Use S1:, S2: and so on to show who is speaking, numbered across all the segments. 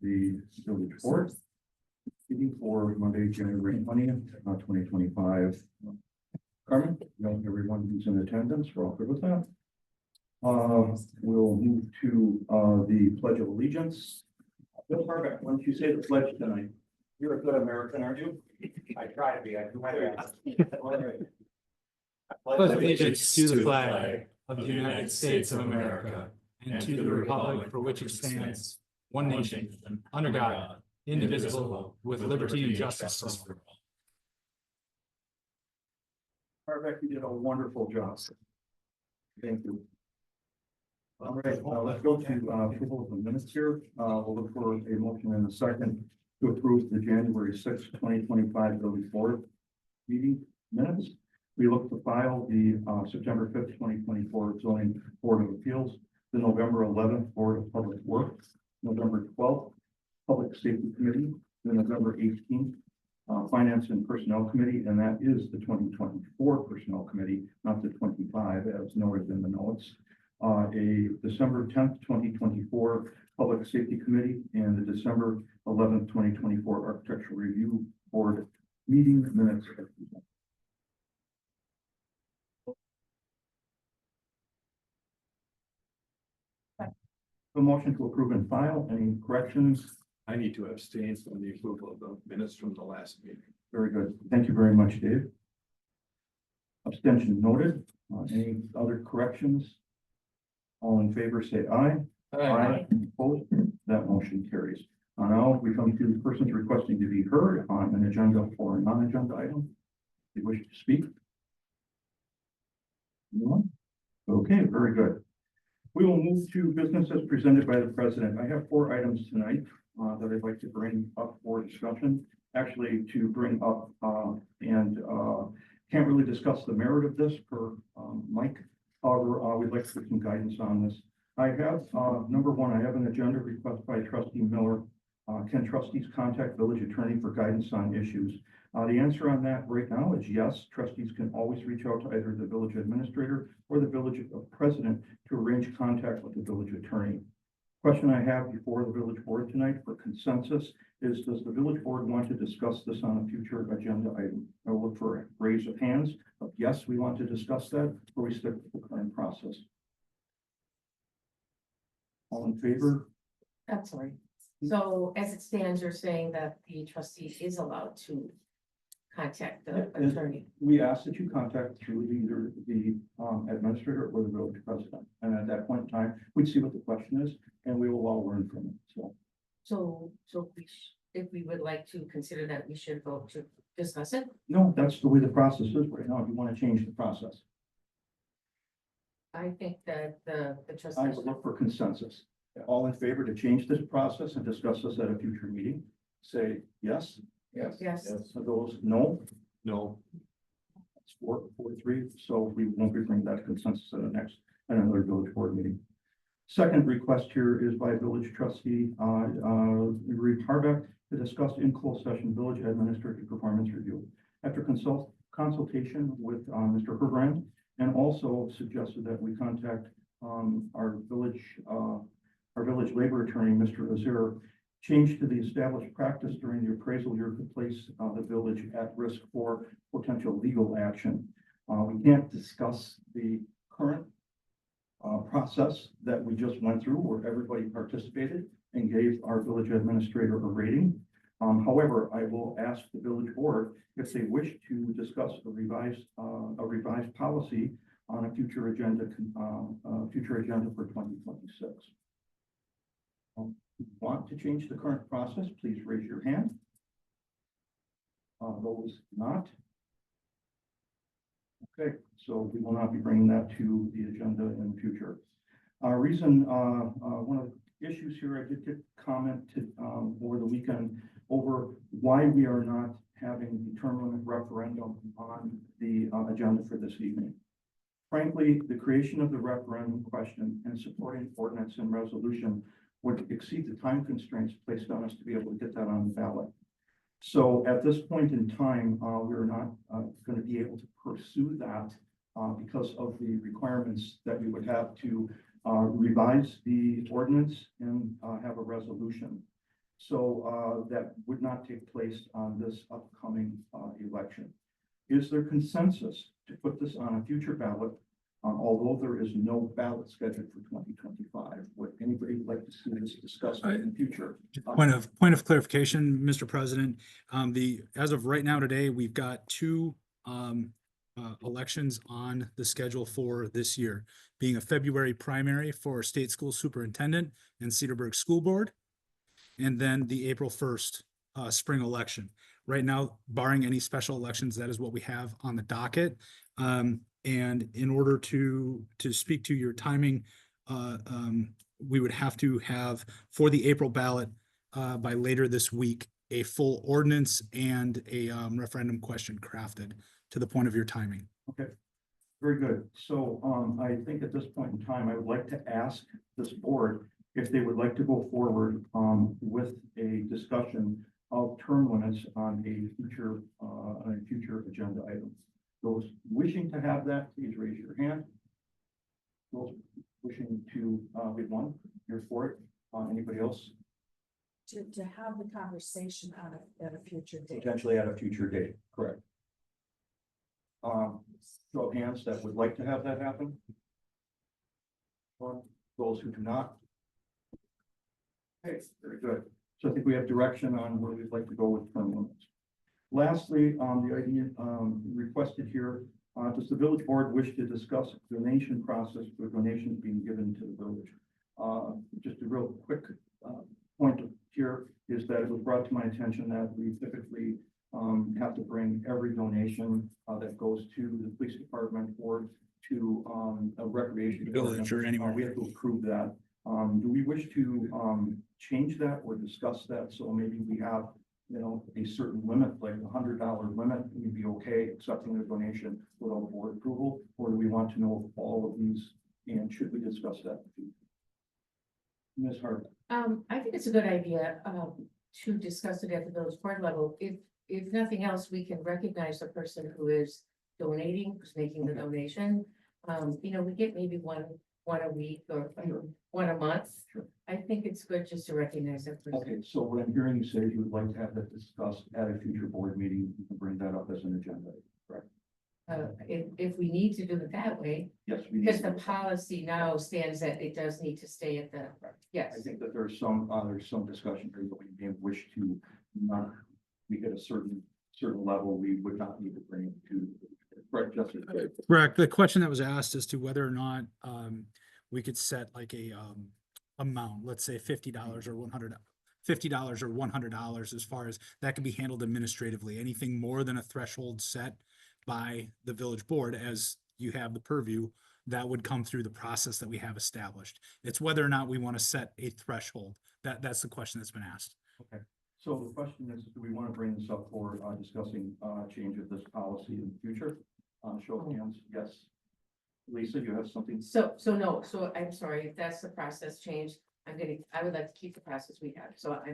S1: the village board meeting for Monday, January 20th, 2025. Carmen, everyone who's in attendance, we're all good with that. We'll move to the Pledge of Allegiance. Bill Harbeck, why don't you say the pledge tonight? You're a good American, aren't you?
S2: I try to be. I do my best.
S3: Pledge allegiance to the flag of the United States of America and to the republic for which it stands, one nation, under God, indivisible, with liberty and justice for all.
S1: Harbeck, you did a wonderful job. Thank you. All right, let's go to approval of the minutes here. We'll look for a motion in a second to approve the January 6th, 2025 village board meeting minutes. We look to file the September 5th, 2024 zoning board of appeals, the November 11th board of public works, November 12th public safety committee, the November 18th finance and personnel committee, and that is the 2024 personnel committee, not the 25 as noted in the notes. A December 10th, 2024 public safety committee, and the December 11th, 2024 architectural review board meeting minutes. A motion to approve and file. Any corrections?
S2: I need to abstain from the approval of the minutes from the last meeting.
S1: Very good. Thank you very much, Dave. Abstention noted. Any other corrections? All in favor, say aye. Aye. Opposed? That motion carries. Now we come to persons requesting to be heard on an agenda or a non-agenda item. If you wish to speak? Anyone? Okay, very good. We will move to business as presented by the president. I have 4 items tonight that I'd like to bring up for discussion. Actually, to bring up and can't really discuss the merit of this per Mike. However, we'd like to get some guidance on this. I have number 1. I have an agenda request by Trustee Miller. Can trustees contact village attorney for guidance on issues? The answer on that right now is yes. Trustees can always reach out to either the village administrator or the village president to arrange contact with the village attorney. Question I have before the village board tonight for consensus is, does the village board want to discuss this on a future agenda item? I will look for a raise of hands of yes, we want to discuss that, or we stick with the current process. All in favor?
S4: Absolutely. So as it stands, you're saying that the trustee is allowed to contact the attorney.
S1: We ask that you contact through either the administrator or the village president. And at that point in time, we'd see what the question is and we will all learn from it.
S4: So if we would like to consider that, we should vote to discuss it.
S1: No, that's the way the process is right now. If you want to change the process,
S4: I think that the
S1: I
S4: trustees.
S1: would look for consensus. All in favor to change this process and discuss this at a future meeting, say yes.
S2: Yes.
S4: Yes.
S1: So those no.
S2: No.
S1: It's 4-3, so we won't be bringing that consensus at another village board meeting. Second request here is by village trustee Reed Harbeck to discuss in closed session village administrative performance review. After consultation with Mr. Herbrand, and also suggested that we contact our village labor attorney, Mr. Azir. Change to the established practice during the appraisal year to place the village at risk for potential legal action. We can't discuss the current process that we just went through where everybody participated and gave our village administrator a rating. However, I will ask the village board if they wish to discuss a revised policy on a future agenda for 2026. Want to change the current process, please raise your hand. Those not. Okay, so we will not be bringing that to the agenda in the future. One of the issues here, I did get commented over the weekend over why we are not having the term limit referendum on the agenda for this evening. Frankly, the creation of the referendum question and supporting ordinance and resolution would exceed the time constraints placed on us to be able to get that on the ballot. So at this point in time, we're not going to be able to pursue that because of the requirements that we would have to revise the ordinance and have a resolution. So that would not take place on this upcoming election. Is there consensus to put this on a future ballot? Although there is no ballot scheduled for 2025, would anybody like to see this discussed in the future?
S3: Point of clarification, Mr. President, as of right now today, we've got two elections on the schedule for this year, being a February primary for state school superintendent and Cedarburg School Board, and then the April 1st spring election. Right now, barring any special elections, that is what we have on the docket. And in order to speak to your timing, we would have to have for the April ballot by later this week, a full ordinance and a referendum question crafted to the point of your timing.
S1: Okay, very good. So I think at this point in time, I would like to ask this board if they would like to go forward with a discussion of term limits on a future agenda item. Those wishing to have that, please raise your hand. Those wishing to get one, you're for it. Anybody else?
S5: To have the conversation on it at a future date.
S1: Potentially at a future date, correct. Show of hands that would like to have that happen. Those who do not. Okay, very good. So I think we have direction on where we'd like to go with term limits. Lastly, the idea requested here, does the village board wish to discuss donation process for donations being given to the village? Just a real quick point here is that it was brought to my attention that we typically have to bring every donation that goes to the police department or to a recreation
S3: Village or anywhere.
S1: We have to approve that. Do we wish to change that or discuss that? So maybe we have, a certain limit, like $100 limit, we'd be okay accepting the donation without board approval, or do we want to know all of these, and should we discuss that? Ms. Hart.
S4: I think it's a good idea to discuss it at the village board level. If nothing else, we can recognize the person who is donating, who's making the donation. We get maybe one a week or one a month.
S1: Sure.
S4: I think it's good just to recognize that person.
S1: Okay, so what I'm hearing you say, you would like to have that discussed at a future board meeting, you can bring that up as an agenda, correct?
S4: If we need to do it that way,
S1: Yes. we need
S4: because
S1: to-
S4: the policy now stands that it does need to stay at the, yes.
S1: I think that there's some discussion here that we may wish to not, we at a certain level, we would not need to bring it to, correct, Justin?
S3: Correct. The question that was asked as to whether or not we could set like a amount, let's say $50 or $50 or $100, as far as that can be handled administratively. Anything more than a threshold set by the village board, as you have the purview, that would come through the process that we have established. It's whether or not we want to set a threshold. That's the question that's been asked.
S1: Okay, so the question is, do we want to bring this up for discussing change of this policy in the future? Show of hands, yes. Lisa, you have something?
S4: So I'm sorry, if that's the process change, I would like to keep the process we have, so I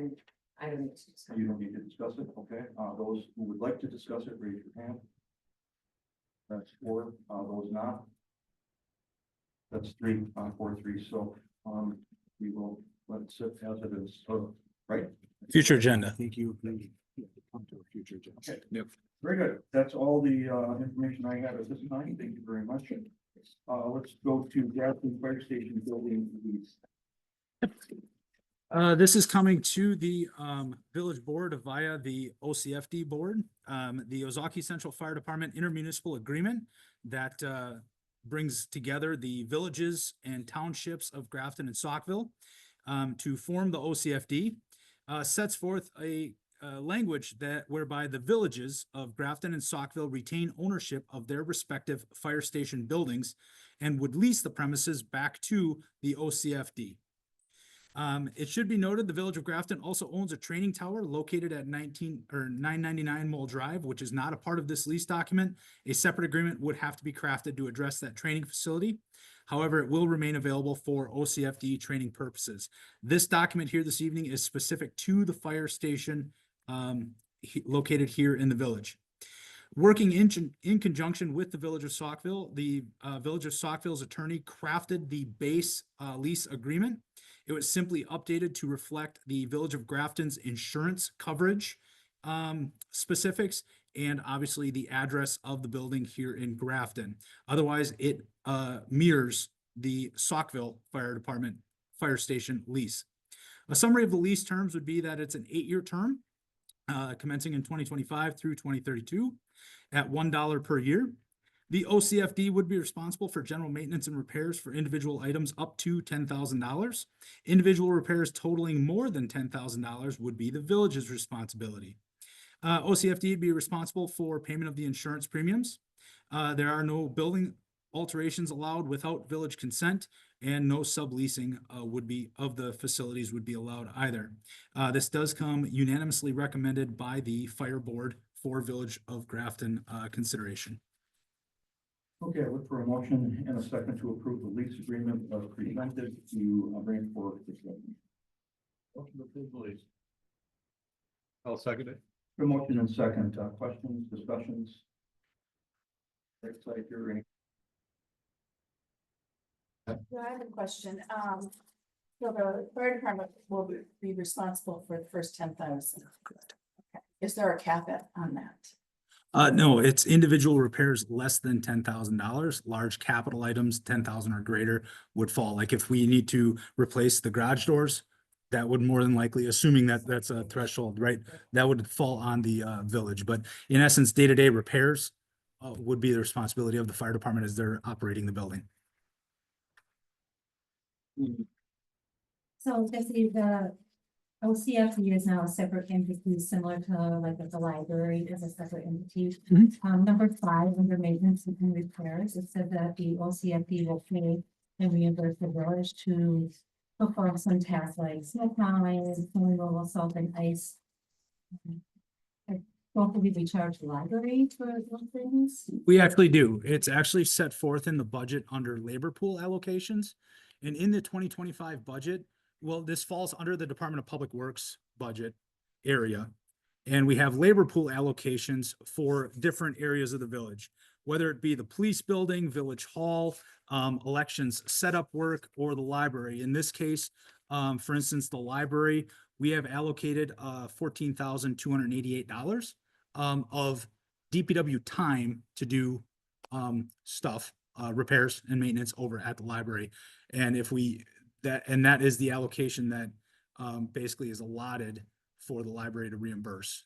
S4: don't need to discuss.
S1: You don't need to discuss it, okay? Those who would like to discuss it, raise your hand. That's 4, those not. That's 3, 4, 3, so we will let it sit as it is, right?
S3: Future agenda.
S2: Thank you. Come to a future agenda.
S1: Okay.
S2: Yep.
S1: Very good. That's all the information I have at this time. Thank you very much. Let's go to Grafton Fire Station building lease.
S3: This is coming to the village board via the OCFD board, the Ozaki Central Fire Department intermunicipal agreement that brings together the villages and townships of Grafton and Saukville to form the OCFD, sets forth a language whereby the villages of Grafton and Saukville retain ownership of their respective fire station buildings and would lease the premises back to the OCFD. It should be noted the village of Grafton also owns a training tower located at 999 Mole Drive, which is not a part of this lease document. A separate agreement would have to be crafted to address that training facility. However, it will remain available for OCFD training purposes. This document here this evening is specific to the fire station located here in the village. Working in conjunction with the village of Saukville, the village of Saukville's attorney crafted the base lease agreement. It was simply updated to reflect the Village of Grafton's insurance coverage specifics, and obviously the address of the building here in Grafton. Otherwise, it mirrors the Saukville Fire Department Fire Station lease. A summary of the lease terms would be that it's an 8-year term, commencing in 2025 through 2032 at $1 per year. The OCFD would be responsible for general maintenance and repairs for individual items up to $10,000. Individual repairs totaling more than $10,000 would be the village's responsibility. OCFD would be responsible for payment of the insurance premiums. There are no building alterations allowed without village consent, and no subleasing of the facilities would be allowed either. This does come unanimously recommended by the fire board for Village of Grafton consideration.
S1: Okay, I look for a motion and a second to approve the lease agreement presented to bring forward discussion.
S2: Motion to approve the lease. I'll second it.
S1: A motion and second, questions, discussions? Next slide here, any?
S5: Yeah, I have a question. So the fire department will be responsible for the first 10,000. Okay. Is there a cap on that?
S3: No, it's individual repairs less than $10,000. Large capital items, 10,000 or greater, would fall. Like if we need to replace the garage doors, that would more than likely, assuming that that's a threshold, right? That would fall on the village. But in essence, day-to-day repairs would be the responsibility of the fire department as they're operating the building.
S6: So basically the OCFD is now a separate entity, similar to like if the library is a separate entity. Number 5, under maintenance and repairs, it said that the OCFD will pay and reimburse the village to perform some tasks like snow plowing, snow removal, salt and ice. I don't believe we charge the library for those things.
S3: We actually do. It's actually set forth in the budget under labor pool allocations. And in the 2025 budget, well, this falls under the Department of Public Works budget area. And we have labor pool allocations for different areas of the village, whether it be the police building, village hall, elections setup work, or the library. In this case, for instance, the library, we have allocated $14,288 of DPW time to do stuff, repairs and maintenance over at the library. And that is the allocation that basically is allotted for the library to reimburse.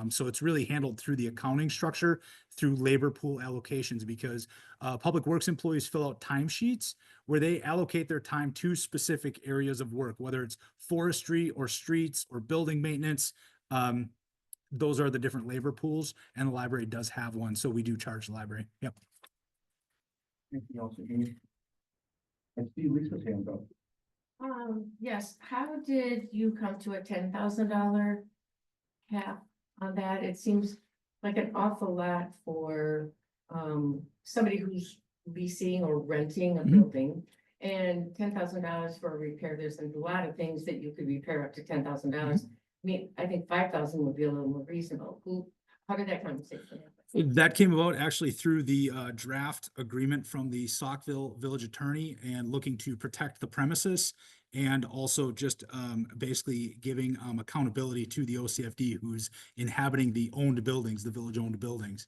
S3: So it's really handled through the accounting structure, through labor pool allocations, because public works employees fill out timesheets where they allocate their time to specific areas of work, whether it's forestry or streets or building maintenance. Those are the different labor pools, and the library does have one. So we do charge the library. Yep.
S1: Anything else, Amy? I see Lisa's hand up.
S4: Yes, how did you come to a $10,000 cap on that? It seems like an awful lot for somebody who's leasing or renting a building, and $10,000 for a repair. There's a lot of things that you could repair up to $10,000. I mean, I think 5,000 would be a little more reasonable. How did that conversation happen?
S3: That came about actually through the draft agreement from the Saukville village attorney, and looking to protect the premises, and also just basically giving accountability to the OCFD who's inhabiting the owned buildings, the village owned buildings.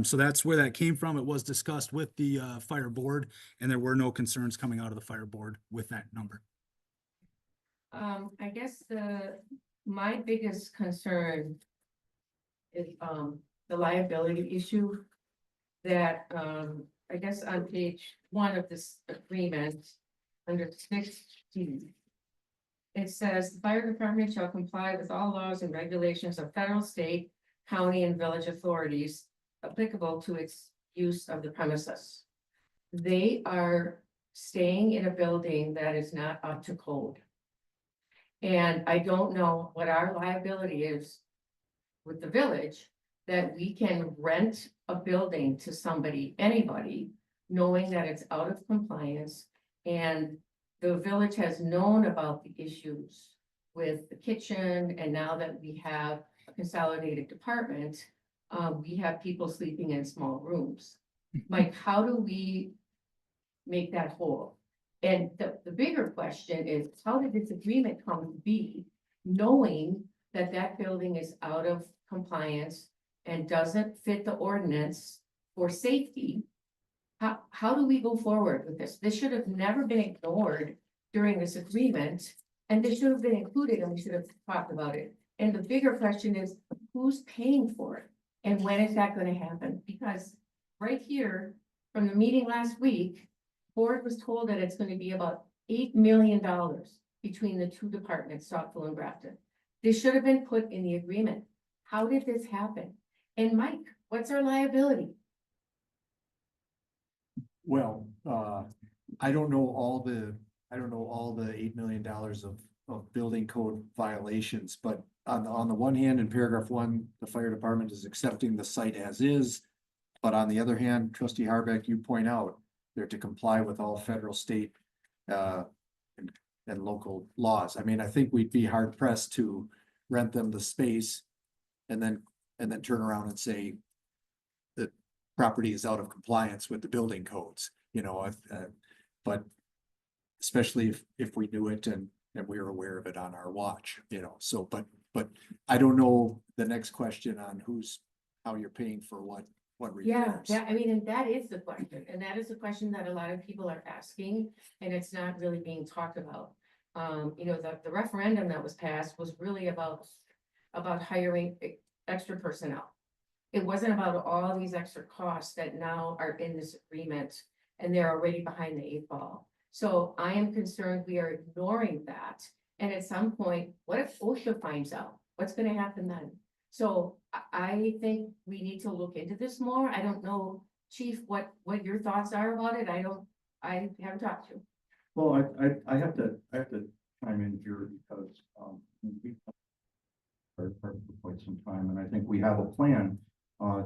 S3: So that's where that came from. It was discussed with the fire board, and there were no concerns coming out of the fire board with that number.
S4: I guess my biggest concern is the liability issue that I guess on page 1 of this agreement, under 16, it says the fire department shall comply with all laws and regulations of federal, state, county, and village authorities applicable to its use of the premises. They are staying in a building that is not up to code. And I don't know what our liability is with the village, that we can rent a building to somebody, anybody, knowing that it's out of compliance. And the village has known about the issues with the kitchen, and now that we have a consolidated department, we have people sleeping in small rooms. Mike, how do we make that whole? And the bigger question is, how did this agreement come to be, knowing that that building is out of compliance and doesn't fit the ordinance for safety? How do we go forward with this? This should have never been ignored during this agreement, and this should have been included, and we should have talked about it. And the bigger question is, who's paying for it? And when is that gonna happen? Because right here, from the meeting last week, board was told that it's gonna be about $8 million between the two departments, Stockville and Grafton. This should have been put in the agreement. How did this happen? And Mike, what's our liability?
S7: Well, I don't know all the $8 million of building code violations, but on the one hand, in paragraph 1, the fire department is accepting the site as is. But on the other hand, trustee Harbeck, you point out, they're to comply with all federal, state, and local laws. I mean, I think we'd be hard pressed to rent them the space and then turn around and say that property is out of compliance with the building codes, you know, but especially if we knew it and we were aware of it on our watch, you know, so, but I don't know the next question on how you're paying for what repairs.
S4: Yeah, I mean, and that is the question, and that is the question that a lot of people are asking, and it's not really being talked about. You know, the referendum that was passed was really about hiring extra personnel. It wasn't about all these extra costs that now are in this agreement, and they're already behind the 8 ball. So I am concerned we are ignoring that, and at some point, what if OSHA finds out? What's gonna happen then? So I think we need to look into this more. I don't know, Chief, what your thoughts are about it. I haven't talked to you.
S1: Well, I have to chime in here because, we've for quite some time, and I think we have a plan I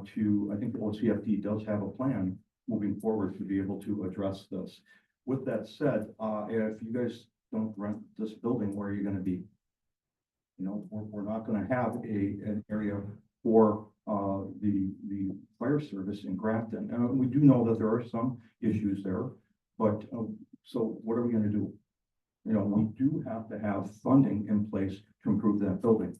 S1: think the OCFD does have a plan moving forward to be able to address this. With that said, if you guys don't rent this building, where are you gonna be? You know, we're not gonna have an area for the fire service in Grafton. And we do know that there are some issues there, but so what are we gonna do? You know, we do have to have funding in place to improve that building.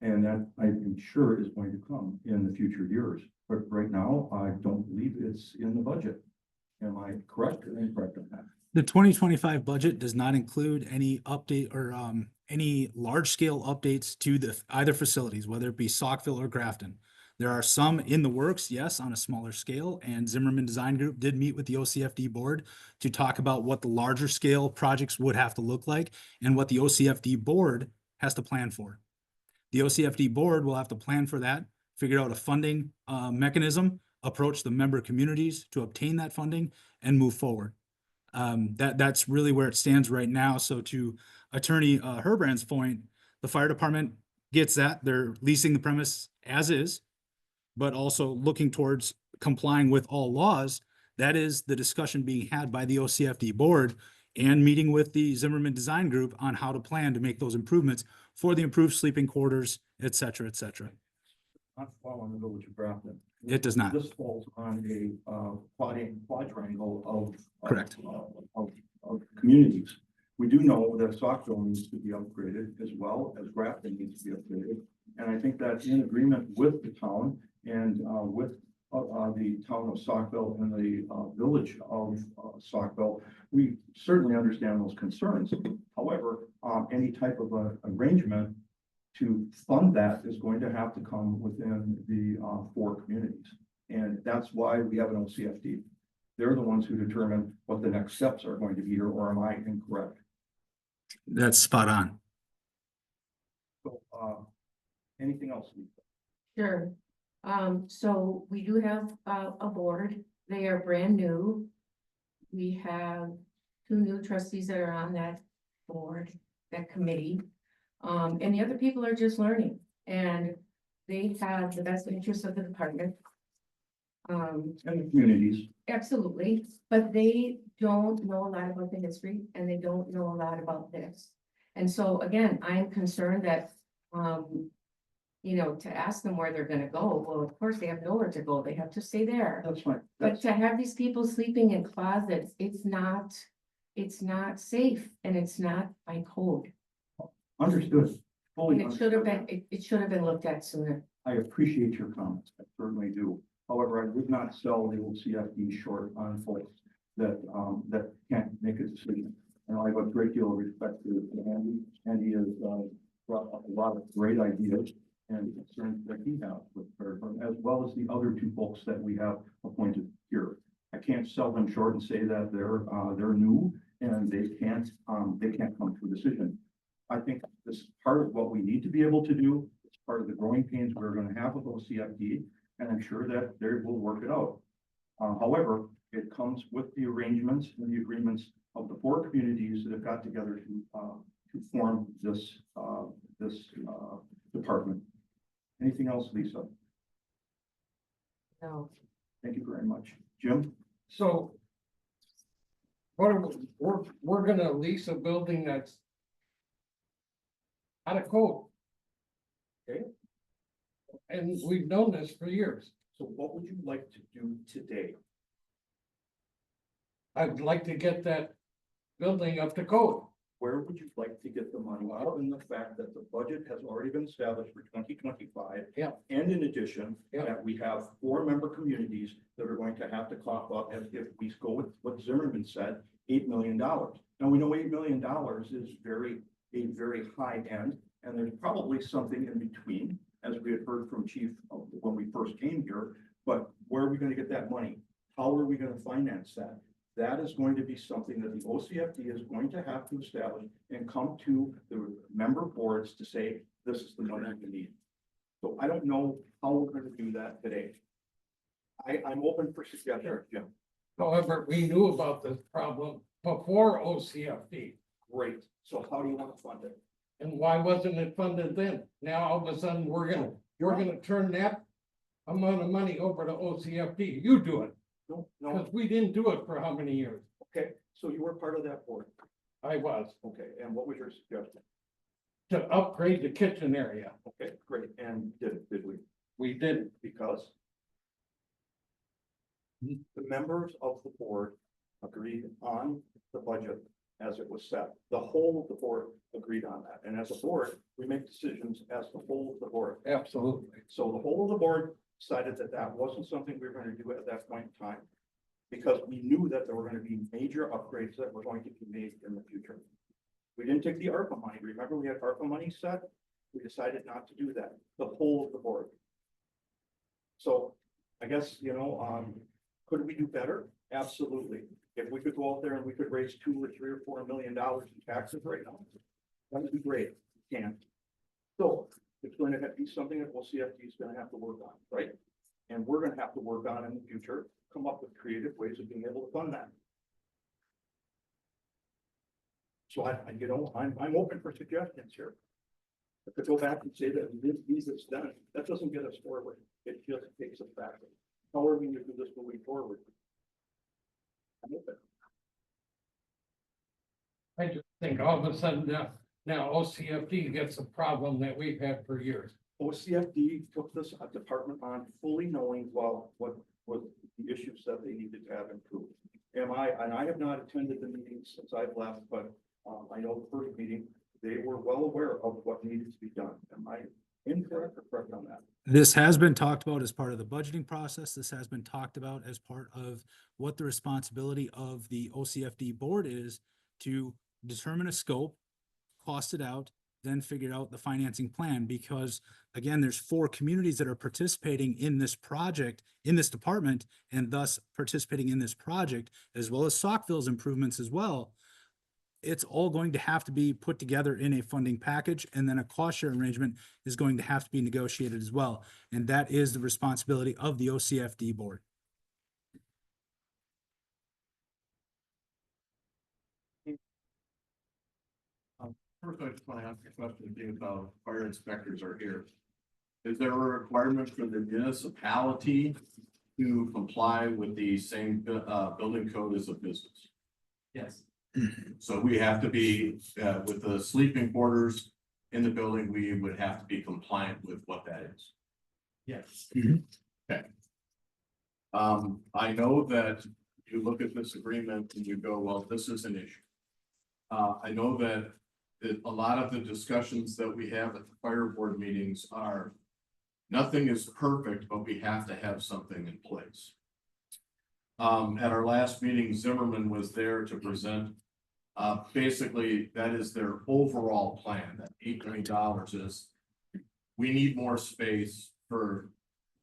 S1: And that I'm sure is going to come in the future years. But right now, I don't believe it's in the budget. Am I correct or incorrect on that?
S3: The 2025 budget does not include any update or any large scale updates to either facilities, whether it be Saukville or Grafton. There are some in the works, yes, on a smaller scale, and Zimmerman Design Group did meet with the OCFD board to talk about what the larger scale projects would have to look like and what the OCFD board has to plan for. The OCFD board will have to plan for that, figure out a funding mechanism, approach the member communities to obtain that funding, and move forward. That's really where it stands right now. So to Attorney Herbrand's point, the fire department gets that. They're leasing the premise as is, but also looking towards complying with all laws. That is the discussion being had by the OCFD board and meeting with the Zimmerman Design Group on how to plan to make those improvements for the improved sleeping quarters, et cetera, et cetera.
S1: Not fall on the village of Grafton.
S3: It does not.
S1: This falls on a quadrangle
S3: Correct.
S1: Of communities. We do know that Saukville needs to be upgraded as well as Grafton needs to be upgraded. And I think that in agreement with the town and with the town of Saukville and the village of Saukville, we certainly understand those concerns. However, any type of arrangement to fund that is going to have to come within the 4 communities. And that's why we have an OCFD. They're the ones who determine what the next steps are going to be here, or am I incorrect?
S3: That's spot on.
S1: So, anything else?
S4: Sure. So we do have a board. They are brand new. We have 2 new trustees that are on that board, that committee. And the other people are just learning, and they have the best interest of the department.
S1: And the communities.
S4: Absolutely, but they don't know a lot about the history, and they don't know a lot about this. And so again, I'm concerned that, you know, to ask them where they're gonna go, well, of course, they have nowhere to go, they have to stay there.
S1: That's fine.
S4: But to have these people sleeping in closets, it's not it's not safe and it's not by code.
S1: Understood. Fully
S4: And it should have
S1: understood.
S4: been, it should have been looked at sooner.
S1: I appreciate your comments, I certainly do. However, I would not sell the old CFD short on folks that, that can't make a decision. And I have a great deal of respect to Andy. Andy has, brought up a lot of great ideas and concerns that he has with Fairburn, as well as the other two folks that we have appointed here. I can't sell them short and say that they're new and they can't come to a decision. I think this is part of what we need to be able to do. It's part of the growing pains we're gonna have with OCFD, and I'm sure that they will work it out. However, it comes with the arrangements and the agreements of the four communities that have got together to form this department. Anything else, Lisa?
S4: No,
S1: Thank you very much. Jim?
S8: So. What are, we're gonna lease a building that's. Out of code.
S1: Okay.
S8: And we've known this for years.
S1: So what would you like to do today?
S8: I'd like to get that building up to code.
S1: Where would you like to get the money out in the fact that the budget has already been established for 2025?
S8: Yeah.
S1: And in addition,
S8: Yeah.
S1: that we have 4 member communities that are going to have to cough up, as if we go with what Zimmerman said, $8 million. Now, we know $8 million is a very high end, and there's probably something in between, as we had heard from Chief when we first came here. But where are we going to get that money? How are we going to finance that? That is going to be something that the OCFD is going to have to establish and come to the member boards to say, this is the money we need. So I don't know how we're going to do that today. I'm open for suggestions, Jim.
S8: However, we knew about this problem before OCFD.
S1: Great. So how do you want to fund it?
S8: And why wasn't it funded then? Now all of a sudden, you're gonna turn that amount of money over to OCFD. You do it,
S1: No,
S8: because
S1: no.
S8: we didn't do it for how many years?
S1: Okay, so you were part of that board.
S8: I was,
S1: Okay, and what was your suggestion?
S8: to upgrade the kitchen area.
S1: Okay, great. And did we?
S8: We didn't.
S1: Because the members of the board agreed on the budget as it was set. The whole of the board agreed on that. And as a board, we make decisions as the whole of the board.
S8: Absolutely.
S1: So the whole of the board decided that that wasn't something we were going to do at that point in time, because we knew that there were going to be major upgrades that were going to be made in the future. We didn't take the ARPA money. Remember, we had ARPA money set. We decided not to do that, the whole of the board. So I guess, could we do better? Absolutely. If we could go out there and we could raise $2 or $3 or $4 million in taxes right now, that would be great. We can't. So it's going to be something that OCFD is going to have to work on, right? And we're going to have to work on in the future, come up with creative ways of being able to fund that. So I'm open for suggestions here. If to go back and say that we didn't need this done, that doesn't get us forward. It just takes us backward. How are we going to do this moving forward? I'm open.
S8: I just think all of a sudden now OCFD gets a problem that we've had for years.
S1: OCFD took this department on fully knowing, well, what the issues that they needed to have improved. I have not attended the meetings since I've left, but I know the first meeting, they were well aware of what needed to be done. Am I incorrect or correct on that?
S3: This has been talked about as part of the budgeting process. This has been talked about as part of what the responsibility of the OCFD board is to determine a scope, cost it out, then figure out the financing plan. Because again, there's 4 communities that are participating in this project, in this department, and thus participating in this project, as well as Saukville's improvements as well. It's all going to have to be put together in a funding package, and then a cost share arrangement is going to have to be negotiated as well. And that is the responsibility of the OCFD board.
S2: First, I just want to ask a question being about fire inspectors are here. Is there a requirement for the municipality to comply with the same building code as a business?
S3: Yes.
S2: So we have to be with the sleeping quarters in the building, we would have to be compliant with what that is.
S3: Yes.
S2: Okay. I know that you look at this agreement and you go, well, this is an issue. I know that a lot of the discussions that we have at the fire board meetings are, nothing is perfect, but we have to have something in place. At our last meeting, Zimmerman was there to present. Basically, that is their overall plan, that $8 million is, we need more space for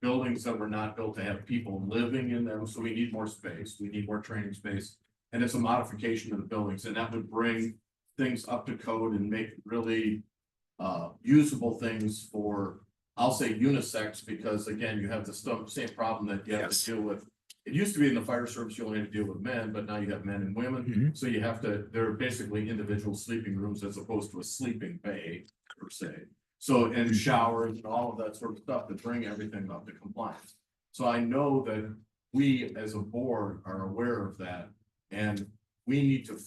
S2: buildings that were not built to have people living in them, so we need more space, we need more training space. And it's a modification of the buildings, and that would bring things up to code and make really usable things for, I'll say unisex, because again, you have the same problem that you have to deal with. It used to be in the fire service, you only had to deal with men, but now you have men and women. So you have to, they're basically individual sleeping rooms as opposed to a sleeping bay per se. So, and showers and all of that sort of stuff to bring everything up to compliance. So I know that we as a board are aware of that, and we need to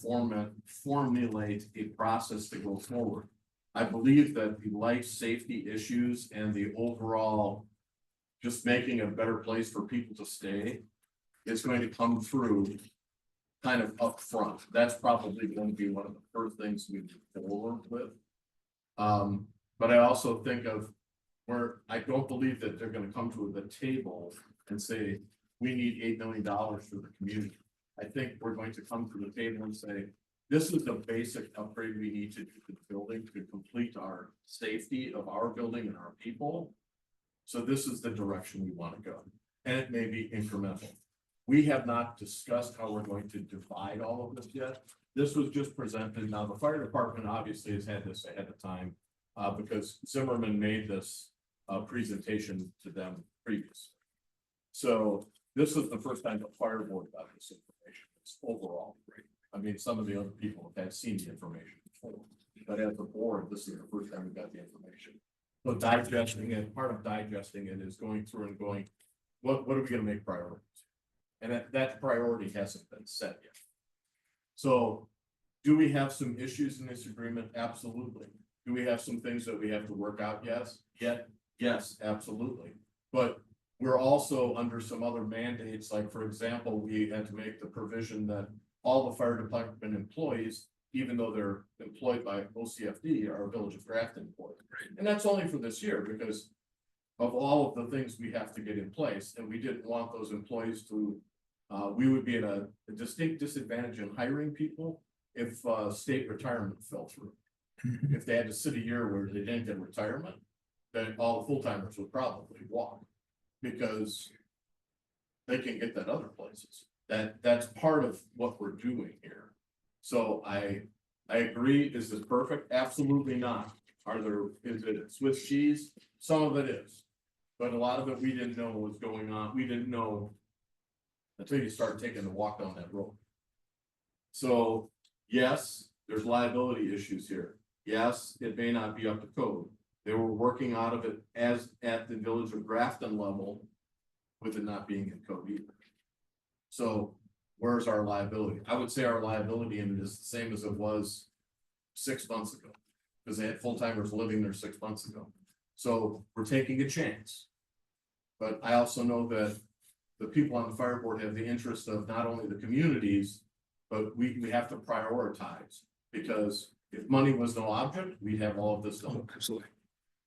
S2: formulate a process to go forward. I believe that the life safety issues and the overall just making a better place for people to stay is going to come through kind of upfront. That's probably going to be one of the first things we go forward with. But I also think of where I don't believe that they're going to come to the table and say, we need $8 million for the community. I think we're going to come to the table and say, this is the basic upgrade we need to do to the building to complete our safety of our building and our people. So this is the direction we want to go. And it may be incremental. We have not discussed how we're going to divide all of this yet. This was just presented. Now, the fire department obviously has had this ahead of time because Zimmerman made this presentation to them previously. So this is the first time the fire board got this information. It's overall great. I mean, some of the other people have seen the information before, but as a board, this is the first time we got the information. So digesting it, part of digesting it is going through and going, what are we going to make priorities? And that priority hasn't been set yet. So do we have some issues in this agreement? Absolutely. Do we have some things that we have to work out? Yes, absolutely. But we're also under some other mandates, like for example, we had to make the provision that all the fire department employees, even though they're employed by OCFD, are Village of Grafton employees. And that's only for this year because of all of the things we have to get in place. And we didn't want those employees to, we would be at a distinct disadvantage in hiring people if state retirement fell through. If they had to sit a year where they didn't get retirement, then all the full timers would probably walk because they can get that other places. That's part of what we're doing here. So I agree. Is this perfect? Absolutely not. Is it Swiss cheese? Some of it is, but a lot of it we didn't know was going on. We didn't know until you start taking the walk down that road. So yes, there's liability issues here. Yes, it may not be up to code. They were working out of it as at the Village of Grafton level with it not being in code either. So where's our liability? I would say our liability in it is the same as it was 6 months ago because they had full timers living there 6 months ago. So we're taking a chance. But I also know that the people on the fire board have the interest of not only the communities, but we have to prioritize because if money was no object, we'd have all of this done.
S3: Absolutely.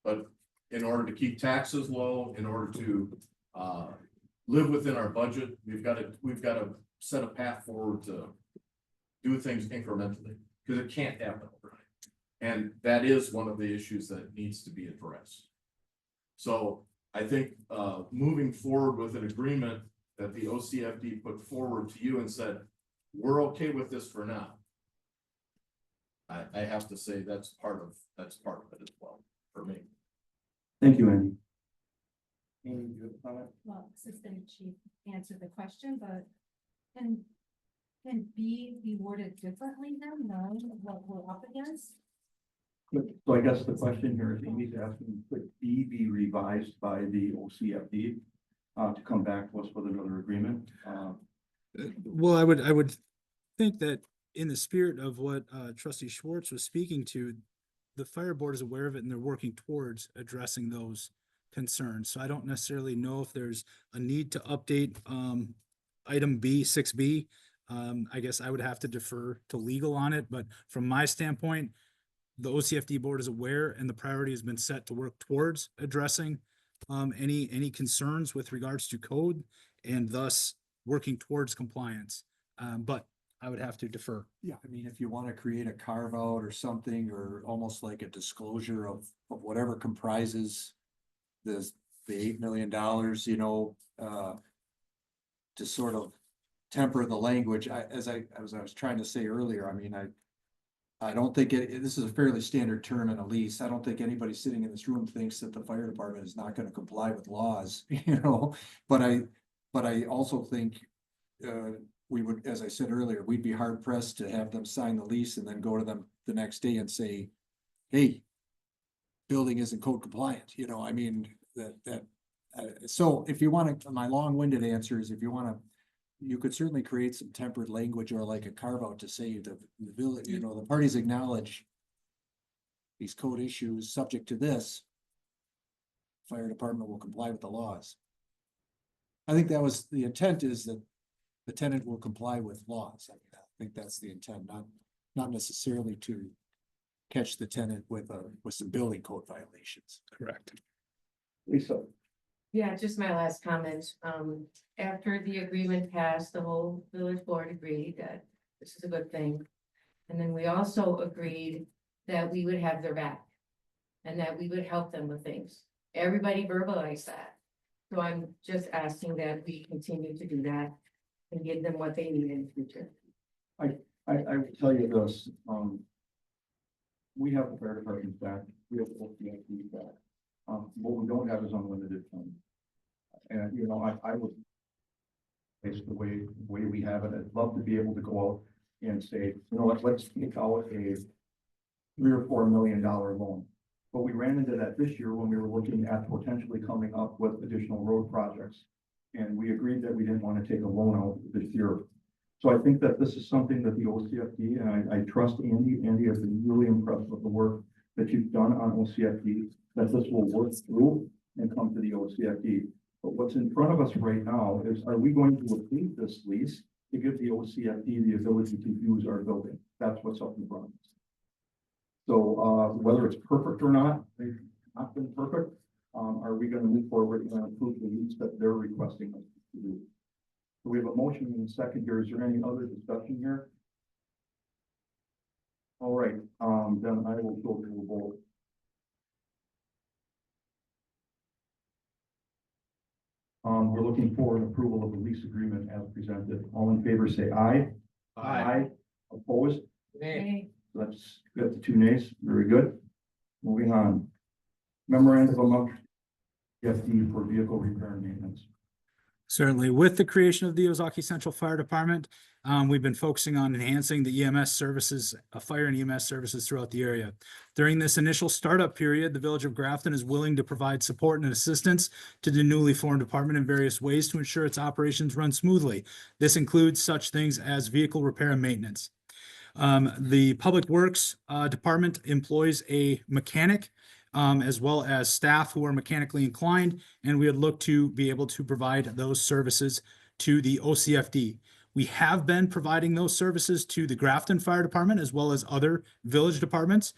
S2: But in order to keep taxes low, in order to live within our budget, we've got to set a path forward to do things incrementally because it can't happen overnight. And that is one of the issues that needs to be addressed. So I think moving forward with an agreement that the OCFD put forward to you and said, we're okay with this for now. I have to say that's part of it as well for me.
S1: Thank you, Andy. Amy, do you have a comment?
S6: Well, Assistant Chief answered the question, but can B be worded differently than knowing what we're up against?
S1: So I guess the question here is Amy's asking, could B be revised by the OCFD to come back to us with another agreement?
S3: Well, I would think that in the spirit of what Trustee Schwartz was speaking to, the fire board is aware of it and they're working towards addressing those concerns. So I don't necessarily know if there's a need to update item B, 6B. I guess I would have to defer to legal on it, but from my standpoint, the OCFD board is aware and the priority has been set to work towards addressing any concerns with regards to code and thus working towards compliance. But I would have to defer.
S7: Yeah, I mean, if you want to create a carve out or something, or almost like a disclosure of whatever comprises the $8 million, you know, to sort of temper the language, as I was trying to say earlier, I mean, I don't think this is a fairly standard term in a lease. I don't think anybody sitting in this room thinks that the fire department is not going to comply with laws, you know, but I also think, we would, as I said earlier, we'd be hard pressed to have them sign the lease and then go to them the next day and say, hey, building isn't code compliant, you know, I mean, so if you want to, my long-winded answer is if you want to, you could certainly create some tempered language or like a carve out to say the village, you know, the parties acknowledge these code issues subject to this. Fire department will comply with the laws. I think that was the intent, is that the tenant will comply with laws. I mean, I think that's the intent, not necessarily to catch the tenant with some building code violations.
S3: Correct.
S1: Lisa,
S4: Yeah, just my last comment. After the agreement passed, the whole village board agreed that this is a good thing. And then we also agreed that we would have their back and that we would help them with things. Everybody verbalized that. So I'm just asking that we continue to do that and give them what they need in the future.
S1: I will tell you this, we have the fire department's back, we have the OCFD's back. What we don't have is unlimited funds. And, you know, I would, based the way we have it, I'd love to be able to go out and say, you know, let's take out a $3 or $4 million loan. But we ran into that this year when we were looking at potentially coming up with additional road projects. And we agreed that we didn't want to take a loan out this year. So I think that this is something that the OCFD, and I trust Andy. Andy has been really impressed with the work that you've done on OCFD, that this will work through and come to the OCFD. But what's in front of us right now is, are we going to approve this lease to give the OCFD the ability to use our building? That's what's up in front of us. So whether it's perfect or not, they've not been perfect. Are we going to move forward and approve the lease that they're requesting us to do? So we have a motion in a second here. Is there any other discussion here? All right, then I will go to a vote. We're looking for an approval of the lease agreement as presented. All in favor, say aye. Aye. Opposed?
S8: Nay.
S1: Let's get the 2 nays. Very good. Moving on. Memorandum of FD for vehicle repair and maintenance.
S3: Certainly, with the creation of the Ozaki Central Fire Department, we've been focusing on enhancing the EMS services, fire and EMS services throughout the area. During this initial startup period, the Village of Grafton is willing to provide support and assistance to the newly formed department in various ways to ensure its operations run smoothly. This includes such things as vehicle repair and maintenance. The Public Works Department employs a mechanic as well as staff who are mechanically inclined, and we would look to be able to provide those services to the OCFD. We have been providing those services to the Grafton Fire Department as well as other village departments.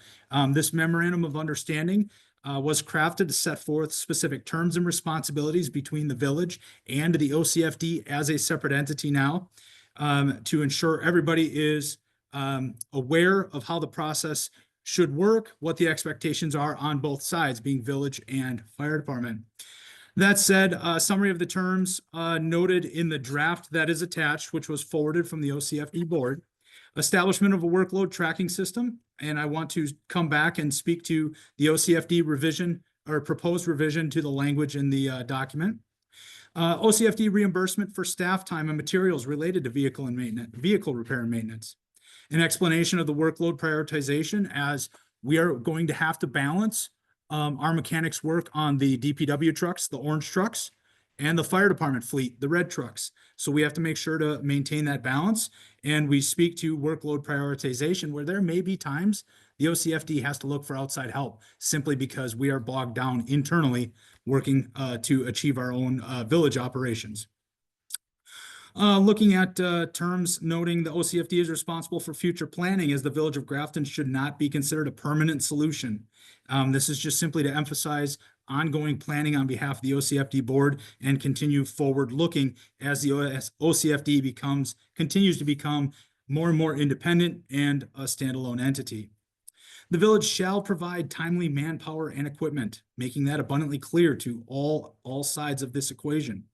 S3: This memorandum of understanding was crafted to set forth specific terms and responsibilities between the village and the OCFD as a separate entity now, to ensure everybody is aware of how the process should work, what the expectations are on both sides, being village and fire department. That said, a summary of the terms noted in the draft that is attached, which was forwarded from the OCFD board. Establishment of a workload tracking system, and I want to come back and speak to the OCFD revision or proposed revision to the language in the document. OCFD reimbursement for staff time and materials related to vehicle repair and maintenance. An explanation of the workload prioritization, as we are going to have to balance our mechanics work on the DPW trucks, the orange trucks, and the fire department fleet, the red trucks. So we have to make sure to maintain that balance. And we speak to workload prioritization where there may be times the OCFD has to look for outside help simply because we are bogged down internally working to achieve our own village operations. Looking at terms noting the OCFD is responsible for future planning, as the Village of Grafton should not be considered a permanent solution. This is just simply to emphasize ongoing planning on behalf of the OCFD board and continue forward looking as the OCFD continues to become more and more independent and a standalone entity. The village shall provide timely manpower and equipment, making that abundantly clear to all sides of this equation.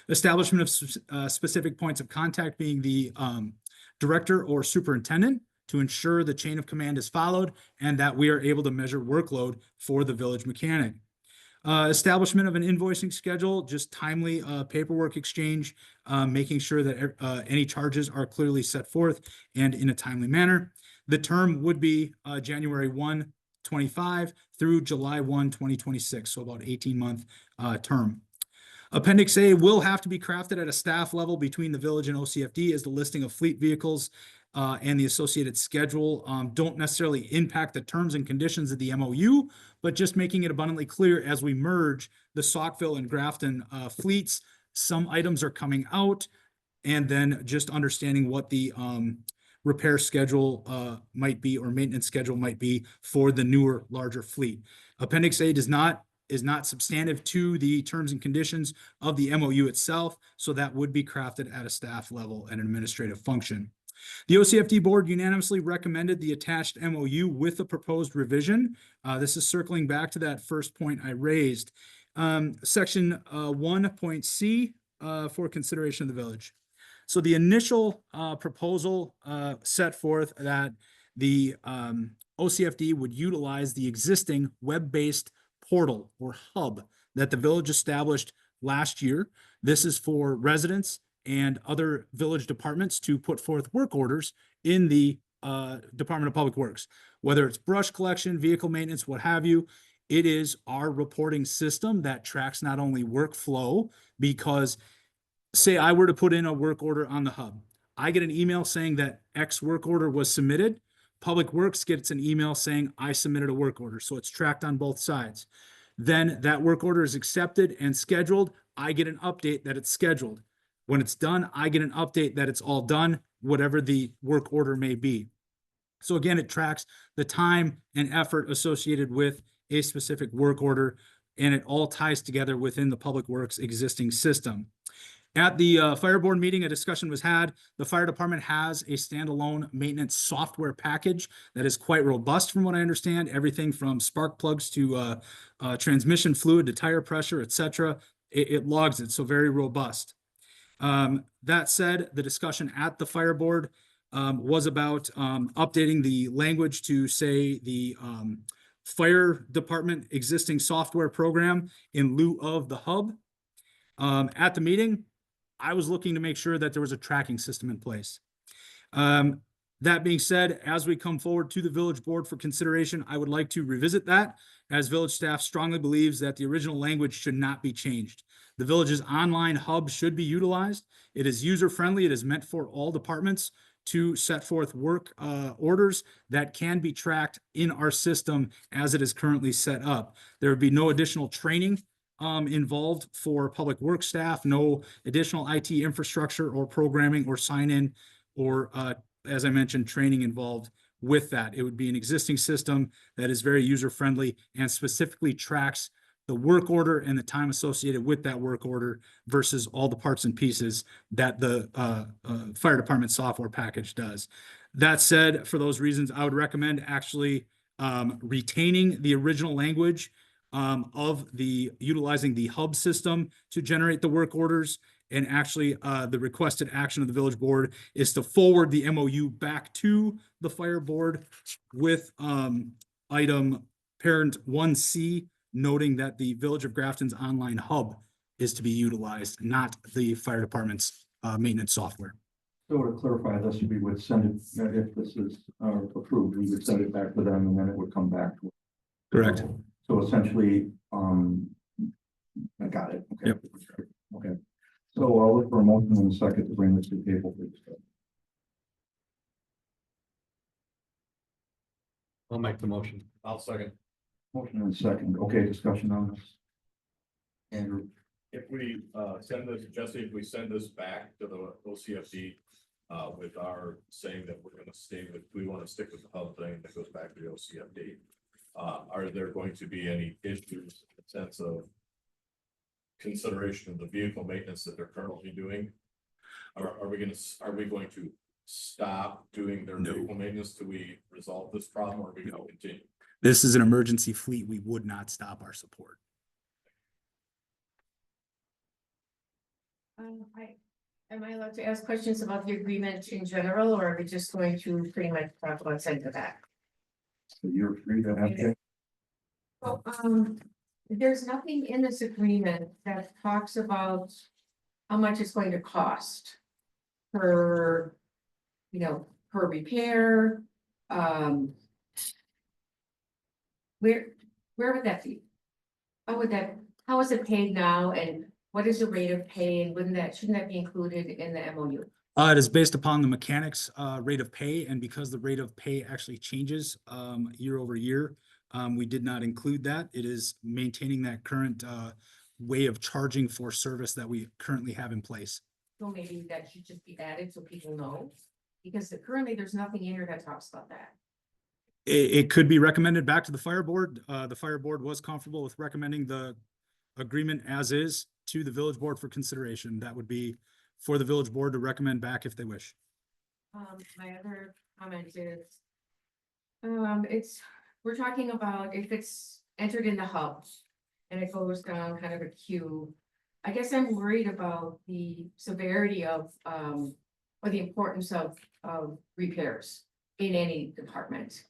S3: Establishment of specific points of contact being the director or superintendent to ensure the chain of command is followed and that we are able to measure workload for the village mechanic. Establishment of an invoicing schedule, just timely paperwork exchange, making sure that any charges are clearly set forth and in a timely manner. The term would be January 1, 25 through July 1, 2026, so about 18-month term. Appendix A will have to be crafted at a staff level between the village and OCFD, as the listing of fleet vehicles and the associated schedule don't necessarily impact the terms and conditions of the MOU, but just making it abundantly clear as we merge the Saukville and Grafton fleets, some items are coming out, and then just understanding what the repair schedule might be or maintenance schedule might be for the newer, larger fleet. Appendix A is not substantive to the terms and conditions of the MOU itself, so that would be crafted at a staff level and an administrative function. The OCFD board unanimously recommended the attached MOU with the proposed revision. This is circling back to that first point I raised. Section 1.c for consideration of the village. So the initial proposal set forth that the OCFD would utilize the existing web-based portal or hub that the village established last year. This is for residents and other village departments to put forth work orders in the Department of Public Works, whether it's brush collection, vehicle maintenance, what have you. It is our reporting system that tracks not only workflow, because say I were to put in a work order on the hub, I get an email saying that X work order was submitted. Public Works gets an email saying I submitted a work order. So it's tracked on both sides. Then that work order is accepted and scheduled. I get an update that it's scheduled. When it's done, I get an update that it's all done, whatever the work order may be. So again, it tracks the time and effort associated with a specific work order, and it all ties together within the Public Works existing system. At the fire board meeting, a discussion was had. The fire department has a standalone maintenance software package that is quite robust from what I understand. Everything from spark plugs to transmission fluid to tire pressure, etc. It logs it, so very robust. That said, the discussion at the fire board was about updating the language to say the fire department existing software program in lieu of the hub. At the meeting, I was looking to make sure that there was a tracking system in place. That being said, as we come forward to the village board for consideration, I would like to revisit that, as village staff strongly believes that the original language should not be changed. The village's online hub should be utilized. It is user-friendly. It is meant for all departments to set forth work orders that can be tracked in our system as it is currently set up. There would be no additional training involved for public works staff, no additional IT infrastructure or programming or sign-in or, as I mentioned, training involved with that. It would be an existing system that is very user-friendly and specifically tracks the work order and the time associated with that work order versus all the parts and pieces that the fire department software package does. That said, for those reasons, I would recommend actually retaining the original language of utilizing the hub system to generate the work orders. And actually, the requested action of the village board is to forward the MOU back to the fire board with item parent 1C, noting that the Village of Grafton's online hub is to be utilized, not the fire department's maintenance software.
S1: So to clarify this, we would send it, if this is approved, we would send it back to them and then it would come back to us.
S3: Correct.
S1: So essentially, I got it. Okay.
S3: Yep.
S1: Okay. So I'll look for a motion in a second to bring this to the table, please.
S2: I'll make the motion. I'll second.
S1: Motion in a second. Okay, discussion on this. Andrew.
S2: If we, send this, Jesse, if we send this back to the OCFD, with our saying that we're gonna stay with, we wanna stick with the hub thing that goes back to the OCFD. Are there going to be any issues in the sense of consideration of the vehicle maintenance that they're currently doing? Are we going to stop doing their
S9: No.
S2: vehicle maintenance till we resolve this problem, or are we gonna continue?
S9: This is an emergency fleet. We would not stop our support.
S4: Am I allowed to ask questions about the agreement in general, or are we just going to pretty much talk about sending it back?
S1: So you're free to have.
S4: Okay. So, there's nothing in this agreement that talks about how much it's going to cost per, per repair, where would that be? How is it paid now, and what is the rate of pay, and shouldn't that be included in the MOU?
S9: It is based upon the mechanics rate of pay, and because the rate of pay actually changes year over year, we did not include that. It is maintaining that current way of charging for service that we currently have in place.
S4: So maybe that should just be added so people know, because currently there's nothing in here that talks about that.
S9: It could be recommended back to the fire board. The fire board was comfortable with recommending the agreement as is to the village board for consideration. That would be for the village board to recommend back if they wish.
S4: My other comment is, we're talking about if it's entered in the hub and it goes down kind of a queue. I guess I'm worried about the severity of, or the importance of repairs in any department.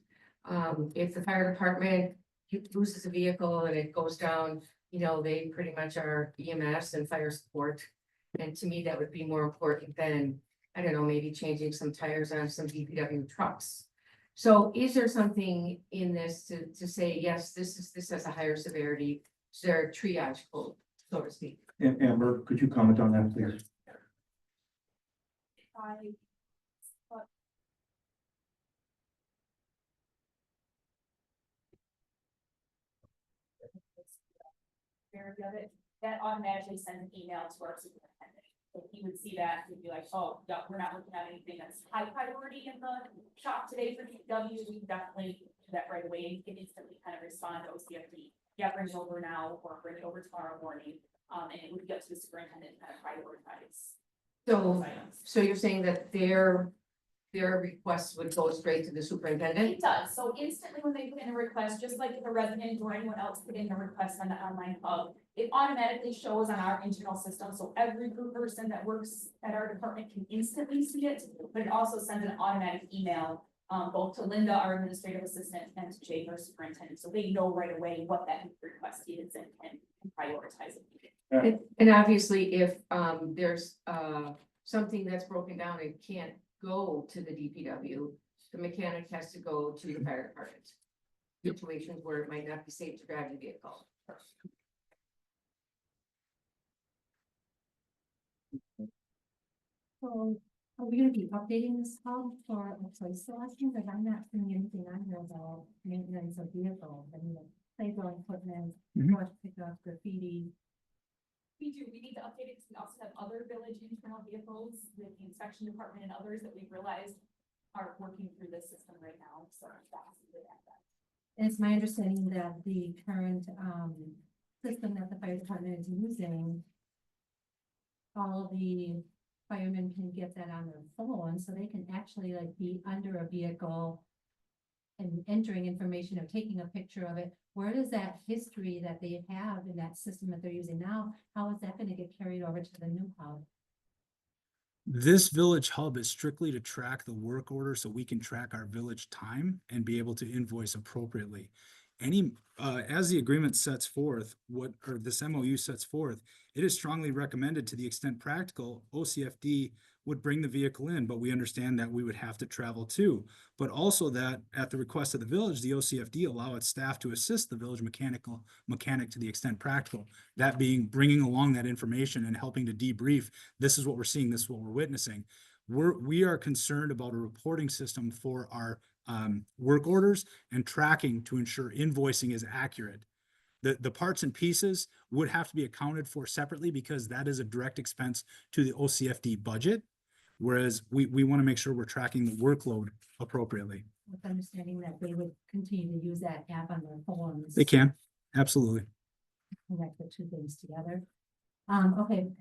S4: If the fire department loses a vehicle and it goes down, they pretty much are EMS and fire support. And to me, that would be more important than, I don't know, maybe changing some tires on some DPW trucks. So is there something in this to say, yes, this has a higher severity, is there a triage code, so to speak?
S1: Amber, could you comment on that, please?
S5: Very good. That automatically sends an email to our superintendent. So he would see that, he'd be like, oh, yeah, we're not looking at anything that's high priority in the shop today for DPW. We can definitely do that right away and can instantly kind of respond to OCFD. Yeah, bring it over now or bring it over tomorrow morning. And it would get to the superintendent and kind of prioritize. those items.
S4: So you're saying that their requests would go straight to the superintendent?
S5: It does. So instantly when they put in a request, just like if a resident or anyone else put in a request on the online hub, it automatically shows on our internal system. So every group person that works at our department can instantly see it, but it also sends an automatic email both to Linda, our administrative assistant, and to Jake, our superintendent. So they know right away what that request is and can prioritize it.
S4: And obviously, if there's something that's broken down and can't go to the DPW, the mechanic has to go to the fire department. Situations where it might not be safe to drive the vehicle.
S6: So are we gonna be updating this hub for a place selection? Because I'm not seeing anything on here about maintenance of vehicles. I mean, playground equipment, brush pickup, graffiti.
S5: We do, we need to update it because we also have other village internal vehicles with the inspection department and others that we've realized are working through this system right now, so that's good at that.
S6: And it's my understanding that the current system that the fire department is using, all the firemen can get that on their phone, so they can actually like be under a vehicle and entering information or taking a picture of it. Where does that history that they have in that system that they're using now, how is that gonna get carried over to the new hub?
S9: This village hub is strictly to track the work order so we can track our village time and be able to invoice appropriately. As the agreement sets forth, or this MOU sets forth, it is strongly recommended to the extent practical, OCFD would bring the vehicle in, but we understand that we would have to travel too. But also that at the request of the village, the OCFD allow its staff to assist the village mechanic to the extent practical. That being bringing along that information and helping to debrief, this is what we're seeing, this is what we're witnessing. We are concerned about a reporting system for our work orders and tracking to ensure invoicing is accurate. The parts and pieces would have to be accounted for separately because that is a direct expense to the OCFD budget. Whereas we want to make sure we're tracking the workload appropriately.
S6: With understanding that they would continue to use that app on their phones.
S9: They can, absolutely.
S6: Connect the two things together. Okay.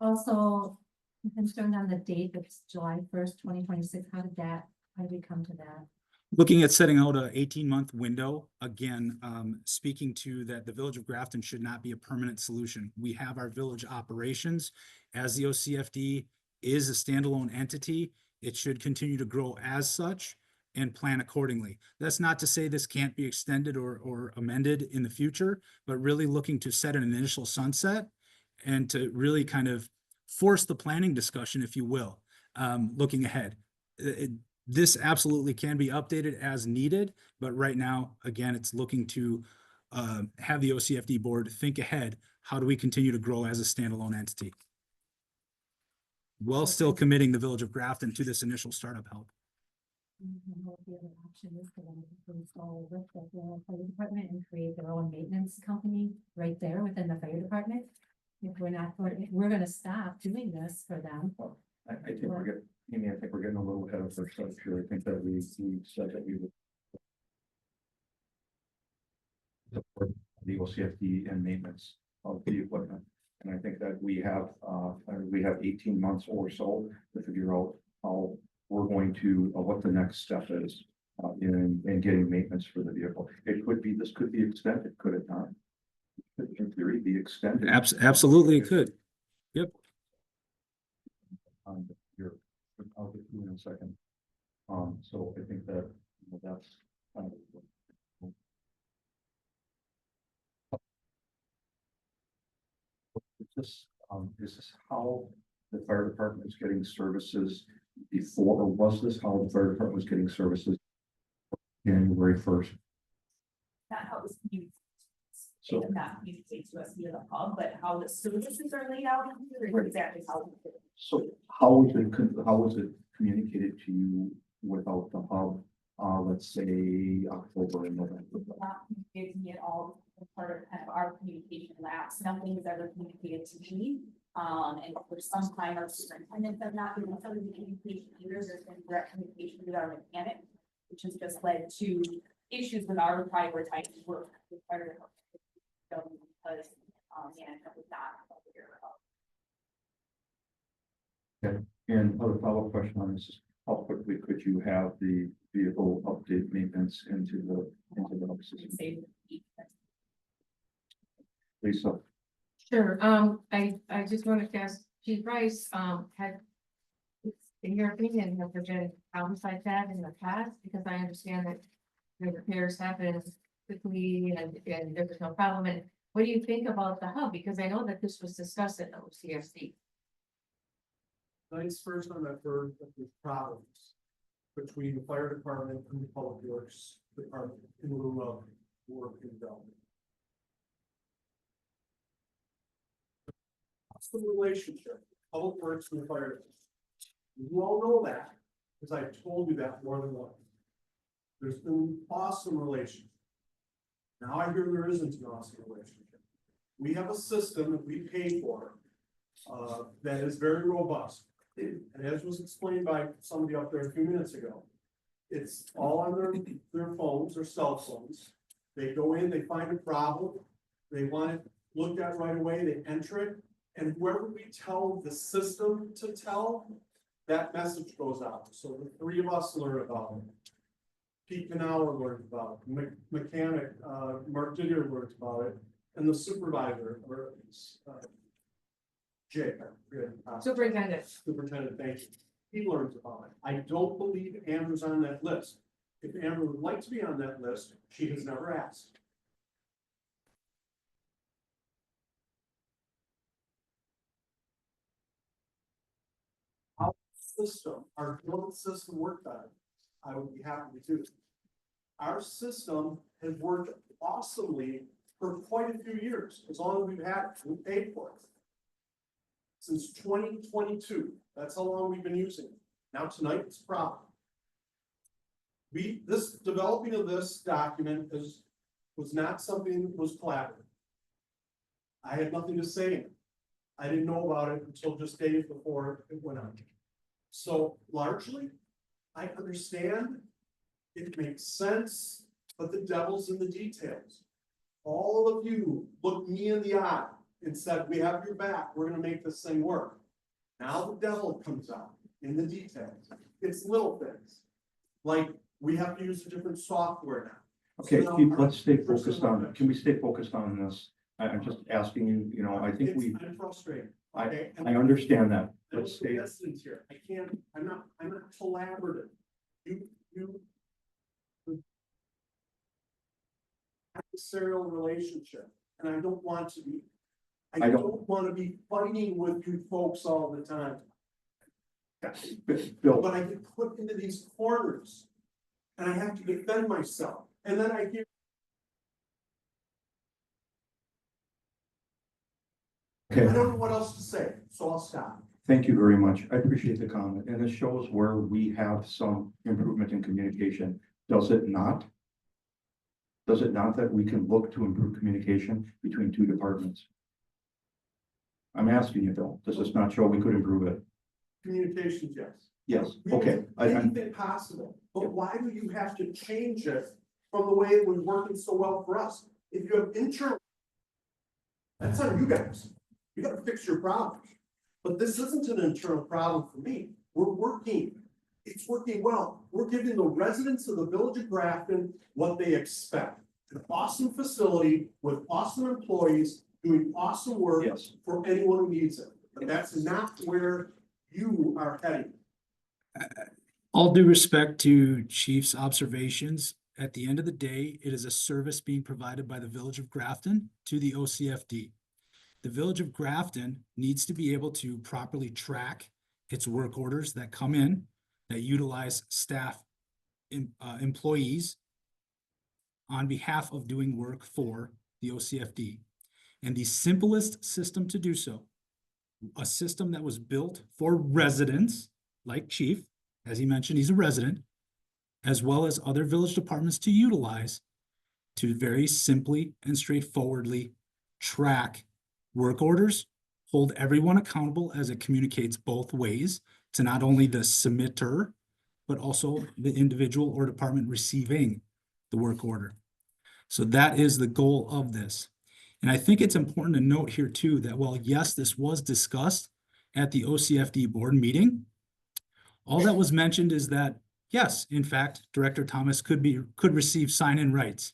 S6: Also, I'm concerned on the date, it's July 1st, 2026. How did we come to that?
S9: Looking at setting out a 18-month window, again, speaking to that the Village of Grafton should not be a permanent solution. We have our village operations as the OCFD is a standalone entity. It should continue to grow as such and plan accordingly. That's not to say this can't be extended or amended in the future, but really looking to set an initial sunset and to really kind of force the planning discussion, if you will, looking ahead. This absolutely can be updated as needed, but right now, again, it's looking to have the OCFD board think ahead. How do we continue to grow as a standalone entity? While still committing the Village of Grafton to this initial startup help.
S6: What the other option is for them to install with the fire department and create their own maintenance company right there within the fire department. If we're gonna stop doing this for them.
S1: I think we're getting, Amy, I think we're getting a little ahead of ourselves here. I think that we said that we would support the OCFD and maintenance of the equipment. And I think that we have 18 months or so to figure out how we're going to, what the next step is in getting maintenance for the vehicle. It could be, this could be extended, could it not? In theory, be extended.
S9: Absolutely, it could. Yep.
S1: Here, I'll get to you in a second. So I think that that's kind of. Is this how the fire department is getting services before, or was this how the fire department was getting services January 1st?
S5: Not how it was communicated.
S1: So-
S5: They did not communicate to us via the hub, but how the services are laid out in here is exactly how we did it.
S1: So how was it communicated to you without the hub? Let's say October and November.
S5: Not communicated to me at all, as part of kind of our communication labs, nothing was ever communicated to me. And for some time, our superintendents have not been able to communication either, there's been direct communication with our mechanic, which has just led to issues with our prioritizing work with fire department. Because, management was not aware of.
S1: Okay, and other follow-up question on this is how quickly could you have the vehicle update maintenance into the hub system?
S5: Save the
S1: Lisa,
S4: Sure, I just wanted to ask Chief Rice, had, in your opinion, have there been problems like that in the past? Because I understand that the repairs happen quickly and there was no problem. And what do you think about the hub? Because I know that this was discussed at OCSD.
S10: Nice first on that heard that there's problems between the fire department and the public works department in lieu of work and development. What's the relationship, public works and the fire department? You all know that, because I've told you that more than once. There's been an awesome relationship. Now I hear there isn't an awesome relationship. We have a system that we pay for that is very robust. And as was explained by somebody up there a few minutes ago, it's all on their phones or cell phones. They go in, they find a problem, they want it looked at right away, they enter it, and whoever we tell the system to tell, that message goes out. So the three of us learn about it. Pete Canauer learned about it, mechanic, Mark Didier learns about it, and the supervisor, or Jay, Superintendent, thank you. He learns about it. I don't believe Amber's on that list. If Amber would like to be on that list, she has never asked. Our system, our build system worked on it. I would be happy to do it. Our system has worked awesomely for quite a few years, as long as we've had it, we paid for it. Since 2022, that's how long we've been using it. Now tonight it's a problem. This developing of this document is was not something that was collaborative. I had nothing to say in it. I didn't know about it until just days before it went out. So largely, I understand, it makes sense, but the devil's in the details. All of you looked me in the eye and said, we have your back, we're gonna make this thing work. Now the devil comes out in the details. It's little things. Like, we have to use a different software now.
S1: Okay,
S10: So now
S1: Keith,
S10: our
S1: let's stay
S10: person-
S1: focused on it. Can we stay focused on this? I'm just asking you, you know, I think
S10: I'm frustrated.
S1: I
S10: Okay? And
S1: understand that.
S10: I
S1: Let's
S10: was
S1: stay,
S10: hesitant here. I can't, I'm not collaborative. You. Adversarial relationship, and I don't want to be. I
S1: I don't-
S10: don't want to be fighting with you folks all the time,
S1: Bill,
S10: but I get put into these corners. And I have to defend myself, and then I hear. I
S1: okay,
S10: don't know what else to say, so I'll stop.
S1: thank you very much. I appreciate the comment, and it shows where we have some improvement in communication. Does it not? Does it not that we can look to improve communication between two departments? I'm asking you, Bill, does this not show we could improve it?
S10: Communications, yes.
S1: Yes,
S10: We will
S1: okay,
S10: do
S1: I'm,
S10: anything possible, but why do you have to change it from the way it was working so well for us? If you have internal. That's on you guys. You gotta fix your problems. But this isn't an internal problem for me. We're working. It's working well. We're giving the residents of the village of Grafton what they expect. An awesome facility with awesome employees doing awesome work
S1: yes,
S10: for anyone who needs it. But that's not where you are heading.
S9: All due respect to Chief's observations, at the end of the day, it is a service being provided by the Village of Grafton to the OCFD. The Village of Grafton needs to be able to properly track its work orders that come in, that utilize staff, employees on behalf of doing work for the OCFD. And the simplest system to do so, a system that was built for residents like Chief, as he mentioned, he's a resident, as well as other village departments to utilize to very simply and straightforwardly track work orders, hold everyone accountable as it communicates both ways to not only the submitter, but also the individual or department receiving the work order. So that is the goal of this. And I think it's important to note here too, that while yes, this was discussed at the OCFD board meeting, all that was mentioned is that, yes, in fact, Director Thomas could receive sign-in rights.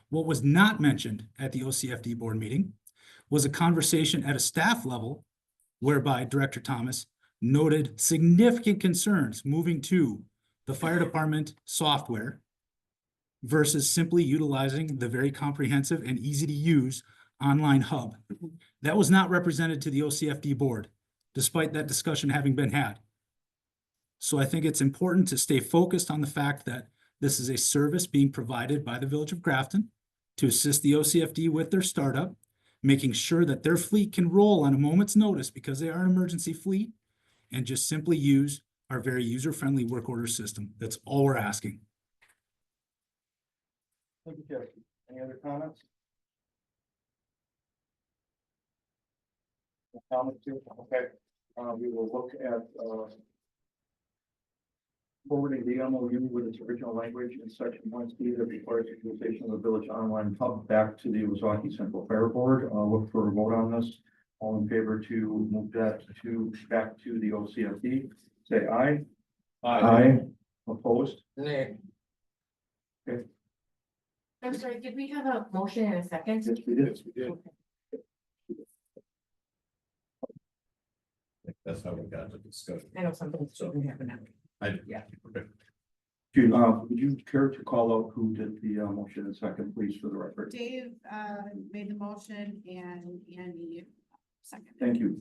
S9: What was not mentioned at the OCFD board meeting was a conversation at a staff level whereby Director Thomas noted significant concerns moving to the fire department software versus simply utilizing the very comprehensive and easy to use online hub. That was not represented to the OCFD board, despite that discussion having been had. So I think it's important to stay focused on the fact that this is a service being provided by the Village of Grafton to assist the OCFD with their startup, making sure that their fleet can roll on a moment's notice because they are an emergency fleet, and just simply use our very user-friendly work order system. That's all we're asking.
S1: thank you, Jeff. Any other comments? No comments here? Okay, we will look at, forwarding the MOU with its original language in section 1C that requires utilization of the village online hub back to the Wazaki Central Fire Board. Look for a vote on this. All in favor to move that back to the OCFD, say aye. Aye. Opposed?
S8: Nay.
S4: I'm sorry, did we have a motion and a second?
S1: Yes, we did.
S2: Yes, we did. That's how we got the discussion.
S4: I know something's shouldn't happen now.
S2: Yeah. Okay.
S1: Would you care to call out who did the motion and second, please, for the record?
S11: Dave, made the motion and Andy seconded.
S1: Thank you.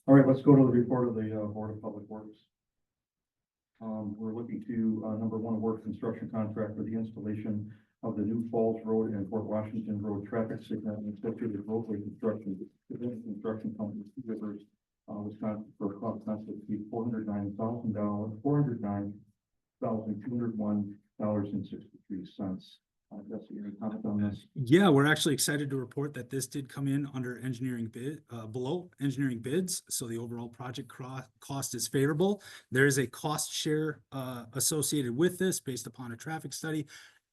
S1: All right, let's go to the report of the Board of Public Works. We're looking to number one, award construction contract for the installation of the New Falls Road and Fort Washington Road traffic signal and associated roadway construction. Division Construction Company, Two Rivers, Wisconsin, for a cost not to exceed $409,201.63. Jesse, your comment on this?
S9: Yeah, we're actually excited to report that this did come in under engineering bid, below engineering bids. So the overall project cost is favorable. There is a cost share, associated with this based upon a traffic study.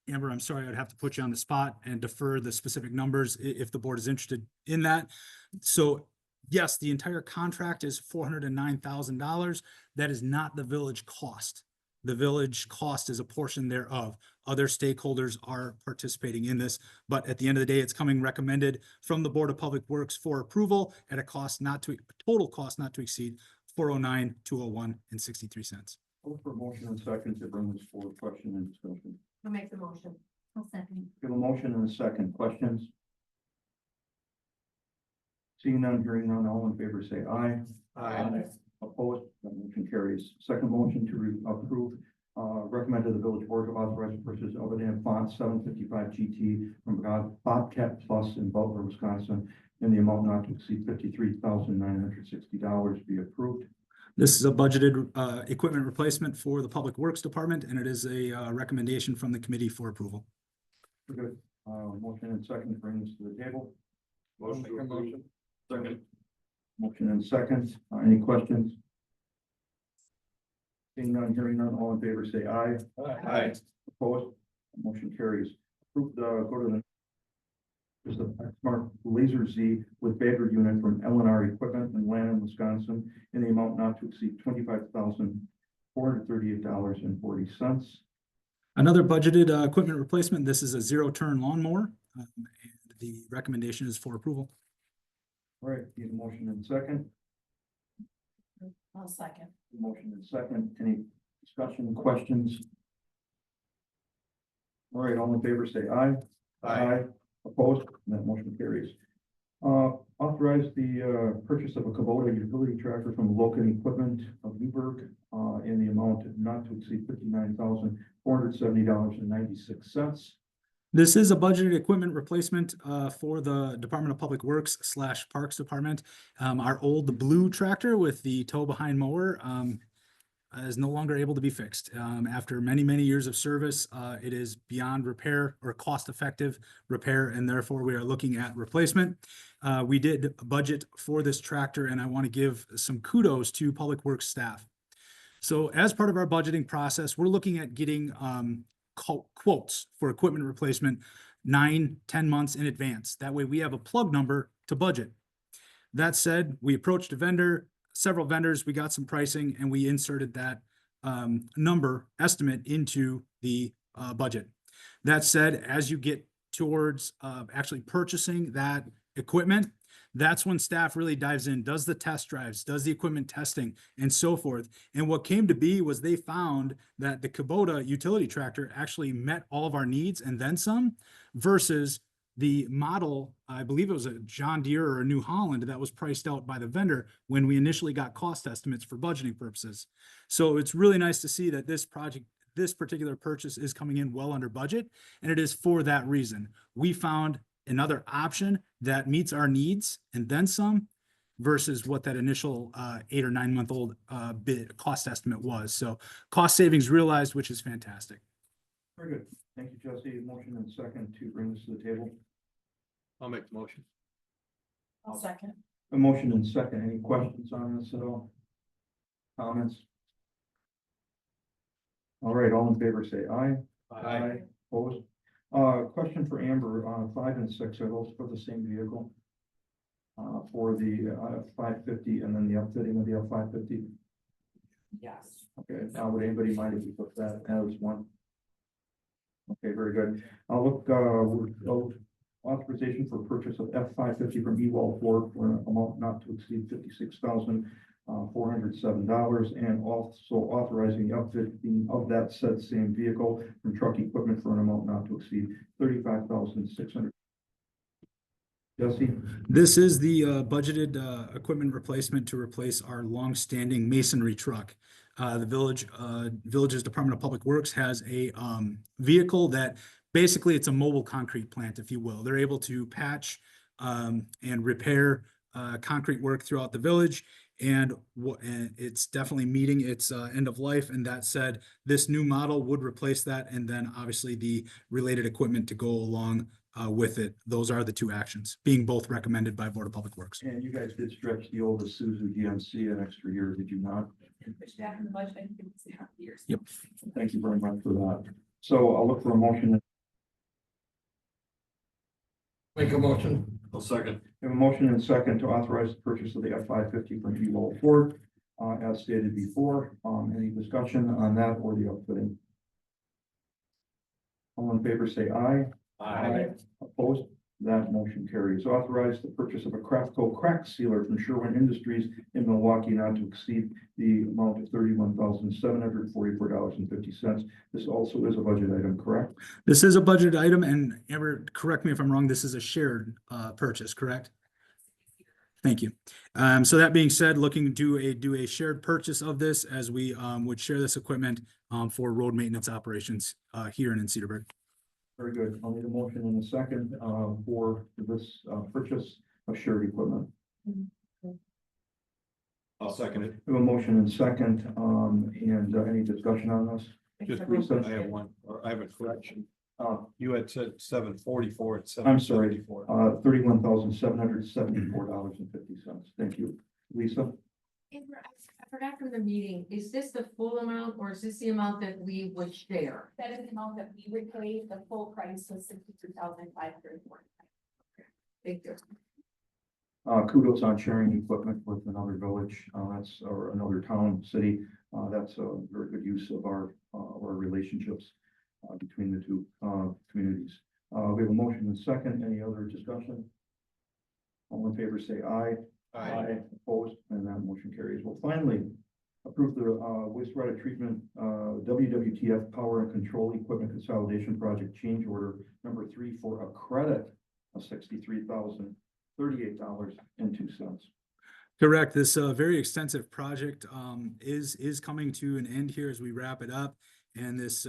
S9: Amber, I'm sorry, I'd have to put you on the spot and defer the specific numbers if the board is interested in that. So yes, the entire contract is $409,000. That is not the village cost. The village cost is a portion thereof. Other stakeholders are participating in this, but at the end of the day, it's coming recommended from the Board of Public Works for approval at a total cost not to exceed $409,201.63.
S1: Look for motion and second to bring this forward, question and discussion.
S4: I'll make the motion.
S6: I'll second.
S1: We have a motion and a second, questions? Seeing none, hearing none, all in favor say aye. Opposed, that motion carries. Second motion to approve, recommend to the village board to authorize the purchase of an font 755 GT from Bobcat Plus in Butler, Wisconsin, in the amount not to exceed $53,960 be approved.
S9: This is a budgeted equipment replacement for the Public Works Department, and it is a recommendation from the committee for approval.
S1: We're good. Motion and second to bring this to the table.
S2: Motion to approve. Second.
S1: Motion and second. Any questions? Seeing none, hearing none, all in favor say aye.
S2: Aye.
S1: Opposed? Motion carries. Approved, go to the. Is the Smart Laser Z with battery unit from L&R Equipment in Lanham, Wisconsin, in the amount not to exceed $25,438.40.
S9: Another budgeted equipment replacement. This is a zero-turn lawnmower, and the recommendation is for approval.
S1: All right, need a motion and second.
S11: I'll second.
S1: Motion and second. Any discussion, questions? All right, all in favor say aye. Opposed? That motion carries. Authorize the purchase of a Kubota utility tractor from Logan Equipment of Newburgh in the amount not to exceed $59,470.96.
S9: This is a budgeted equipment replacement for the Department of Public Works / Parks Department. Our old blue tractor with the tow behind mower is no longer able to be fixed. After many, many years of service, it is beyond repair or cost-effective repair, and therefore we are looking at replacement. We did budget for this tractor, and I want to give some kudos to Public Works staff. So as part of our budgeting process, we're looking at getting quotes for equipment replacement 9-10 months in advance. That way we have a plug number to budget. That said, we approached a vendor, several vendors, we got some pricing, and we inserted that number estimate into the budget. That said, as you get towards actually purchasing that equipment, that's when staff really dives in, does the test drives, does the equipment testing, and so forth. And what came to be was they found that the Kubota utility tractor actually met all of our needs and then some, versus the model, I believe it was a John Deere or a New Holland, that was priced out by the vendor when we initially got cost estimates for budgeting purposes. So it's really nice to see that this particular purchase is coming in well under budget, and it is for that reason. We found another option that meets our needs and then some, versus what that initial 8 or 9 month old bid cost estimate was. So cost savings realized, which is fantastic.
S1: Very good. Thank you, Jesse. Motion and second to bring this to the table.
S2: I'll make the motion.
S11: I'll second.
S1: A motion and second. Any questions on this at all? Comments? All right, all in favor say aye. Opposed? Question for Amber, 5 and 6 are those for the same vehicle? For the F-550 and then the upfitting of the F-550?
S11: Yes.
S1: Okay, would anybody mind if we put that as one? Okay, very good. I'll look, authorization for purchase of F-550 from Ewell Ford for an amount not to exceed $56,407, and also authorizing the upfitting of that said same vehicle from Truck Equipment for an amount not to exceed $35,600. Jesse?
S9: This is the budgeted equipment replacement to replace our long-standing masonry truck. The village's Department of Public Works has a vehicle that basically it's a mobile concrete plant, if you will. They're able to patch and repair concrete work throughout the village. And it's definitely meeting its end of life. And that said, this new model would replace that. And then obviously the related equipment to go along with it. Those are the two actions, being both recommended by Board of Public Works.
S1: And you guys did stretch the old Isuzu GMC an extra year, did you not?
S5: Push back in the budget, I think it's half years.
S9: Yep.
S1: Thank you very much for that. So I'll look for a motion.
S8: Make a motion.
S2: I'll second.
S1: We have a motion and second to authorize the purchase of the F-550 from G-Wall Ford, as stated before. Any discussion on that or the outfitting? All in favor, say aye. Opposed? That motion carries. Authorize the purchase of a Craftco crack sealer from Sherwin Industries in Milwaukee not to exceed the amount of $31,744.50. This also is a budget item, correct?
S9: This is a budget item, and Amber, correct me if I'm wrong, this is a shared purchase, correct? Thank you. So that being said, looking to do a shared purchase of this as we would share this equipment for road maintenance operations here in Cedarburg.
S1: Very good. I'll need a motion in a second for this purchase of shared equipment.
S2: I'll second it.
S1: We have a motion and second, and any discussion on this?
S4: Just
S1: Lisa?
S2: I have one, or I have a correction.
S1: Uh,
S2: You had said 744 and
S1: I'm sorry, $31,774.50. Thank you. Lisa?
S4: Amber, I forgot from the meeting, is this the full amount or is this the amount that we would share?
S5: That is the amount that we would pay, the full price was $62,540.
S4: Thank you.
S1: Kudos on sharing equipment with another village, or another town, city. That's a very good use of our relationships between the two communities. We have a motion and second. Any other discussion? All in favor, say aye. Opposed, and that motion carries. Well, finally, approve the wastewater treatment WWTF Power and Control Equipment Consolidation Project Change Order number 3 for a credit of $63,038.02.
S9: Correct. This very extensive project is coming to an end here as we wrap it up. And this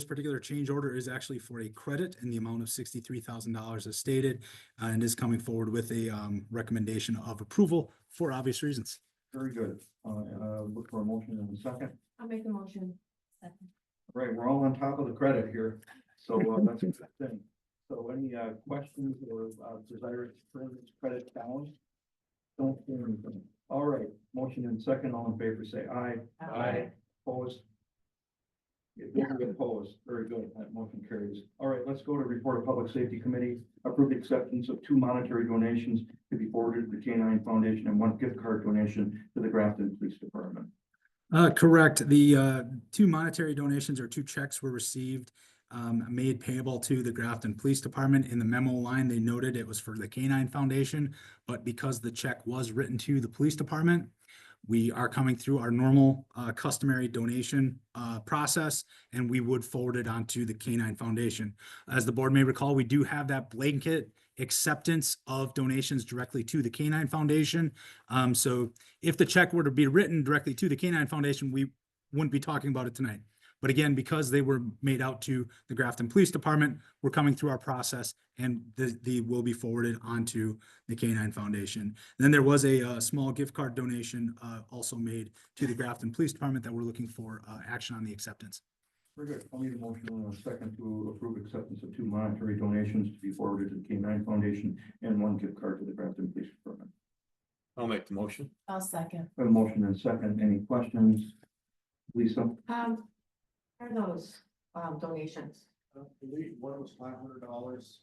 S9: particular change order is actually for a credit in the amount of $63,000 as stated, and is coming forward with a recommendation of approval for obvious reasons.
S1: Very good. Look for a motion in a second.
S4: I'll make a motion.
S6: Second.
S1: Right, we're all on top of the credit here, so that's a good thing. So any questions or desire to turn this credit down? Don't hear anything. All right, motion in second. All in favor, say aye. Opposed? Opposed. Very good. That motion carries. All right, let's go to report of Public Safety Committee. Approved acceptance of 2 monetary donations to be forwarded to the K-9 Foundation and 1 gift card donation to the Grafton Police Department.
S9: Correct. The 2 monetary donations or 2 checks were received, made payable to the Grafton Police Department. In the memo line, they noted it was for the K-9 Foundation, but because the check was written to the police department, we are coming through our normal customary donation process, and we would forward it on to the K-9 Foundation. As the board may recall, we do have that blanket acceptance of donations directly to the K-9 Foundation. So if the check were to be written directly to the K-9 Foundation, we wouldn't be talking about it tonight. But again, because they were made out to the Grafton Police Department, we're coming through our process, and they will be forwarded onto the K-9 Foundation. Then there was a small gift card donation also made to the Grafton Police Department that we're looking for action on the acceptance.
S1: Very good. I'll need a motion in a second to approve acceptance of 2 monetary donations to be forwarded to the K-9 Foundation and 1 gift card to the Grafton Police Department.
S2: I'll make the motion.
S4: I'll second.
S1: A motion and second. Any questions? Lisa?
S4: Are those donations?
S10: I believe one was $500.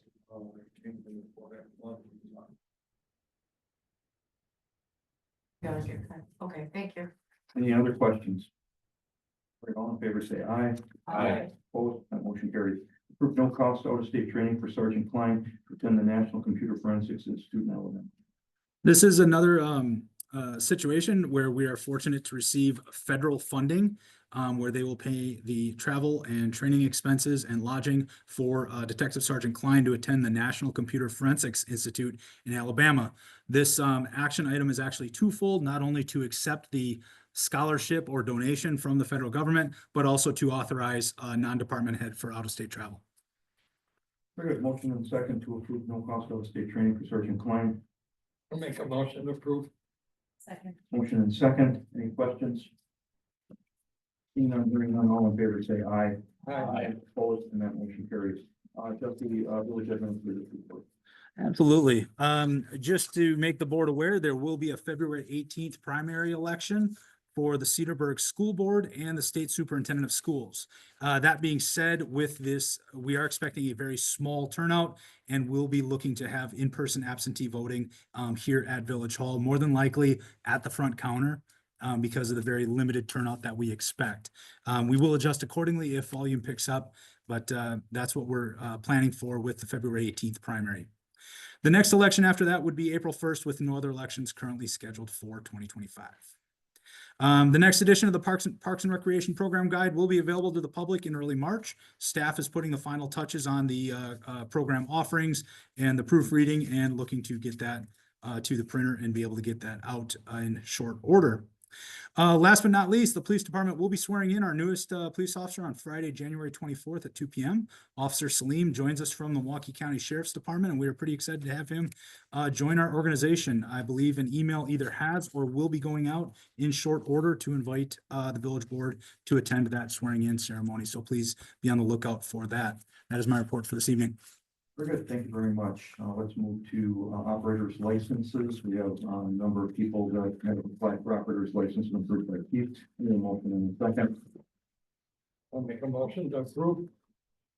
S4: Okay, thank you.
S1: Any other questions? Right, all in favor, say aye.
S2: Aye.
S1: Opposed, that motion carries. Approve no cost out-of-state training for Sergeant Klein to attend the National Computer Forensics Institute in Alabama.
S9: This is another situation where we are fortunate to receive federal funding, where they will pay the travel and training expenses and lodging for Detective Sergeant Klein to attend the National Computer Forensics Institute in Alabama. This action item is actually twofold, not only to accept the scholarship or donation from the federal government, but also to authorize a non-department head for out-of-state travel.
S1: Very good. Motion and second to approve no cost out-of-state training for Sergeant Klein.
S8: I'll make a motion to approve.
S6: Second.
S1: Motion and second, any questions? Seeing none, hearing none, all in favor, say aye.
S8: Aye.
S1: Opposed, and that motion carries. Trustee, village administrator report.
S9: Absolutely. Just to make the board aware, there will be a February 18th primary election for the Cedarburg School Board and the State Superintendent of Schools. That being said, with this, we are expecting a very small turnout and we'll be looking to have in-person absentee voting here at Village Hall, more than likely at the front counter because of the very limited turnout that we expect. We will adjust accordingly if volume picks up, but that's what we're planning for with the February 18th primary. The next election after that would be April 1st with no other elections currently scheduled for 2025. The next edition of the Parks and Recreation Program Guide will be available to the public in early March. Staff is putting the final touches on the program offerings and the proofreading and looking to get that to the printer and be able to get that out in short order. Last but not least, the police department will be swearing in our newest police officer on Friday, January 24th at 2 p.m. Officer Salim joins us from the Milwaukee County Sheriff's Department, and we are pretty excited to have him join our organization. I believe an email either has or will be going out in short order to invite the village board to attend that swearing in ceremony. So please be on the lookout for that. That is my report for this evening.
S1: Very good, thank you very much. Let's move to operators licenses. We have a number of people that have applied for operators license and approved by Keith. Any motion in a second?
S8: I'll make a motion to approve.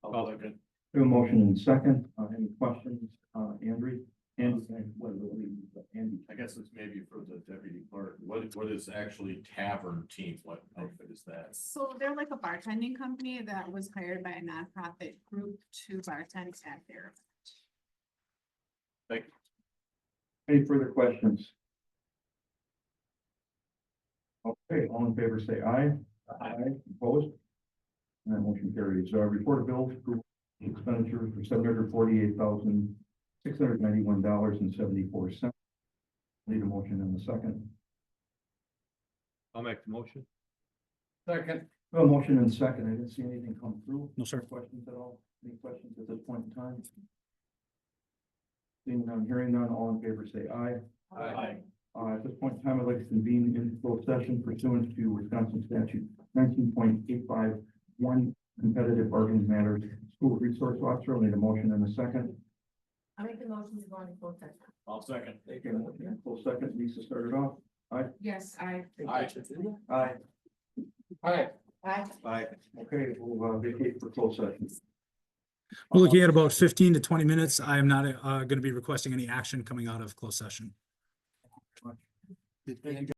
S2: I'll second.
S1: We have a motion in second. Any questions, Andrew? Andy, Andy.
S2: I guess it's maybe for the deputy clerk. What is actually Tavern Team? What outfit is that?
S11: So they're like a bartending company that was hired by a nonprofit group to bartend at their.
S2: Thank you.
S1: Any further questions? Okay, all in favor, say aye. Aye. Opposed? And that motion carries. Report of bills, expenditures for $748,691.74. Need a motion in a second.
S2: I'll make the motion.
S8: Second.
S1: A motion in second. I didn't see anything come through.
S9: No, sir.
S1: Questions at all? Any questions at this point in time? Seeing none, hearing none, all in favor say aye.
S2: Aye.
S1: At this point in time, I'd like to convene in closed session pursuant to Wisconsin statute 19.851 competitive bargaining matters. School resource officer, I need a motion in a second.
S4: I'll make the motion to go into closed session.
S2: I'll second.
S1: Okay, full second. Lisa started off.
S4: Yes, I.
S2: Aye.
S1: Aye.
S8: Aye.
S4: Aye.
S2: Aye.
S1: Okay, we'll vacate for closed session.
S9: We're looking at about 15 to 20 minutes. I am not going to be requesting any action coming out of closed session.
S7: Did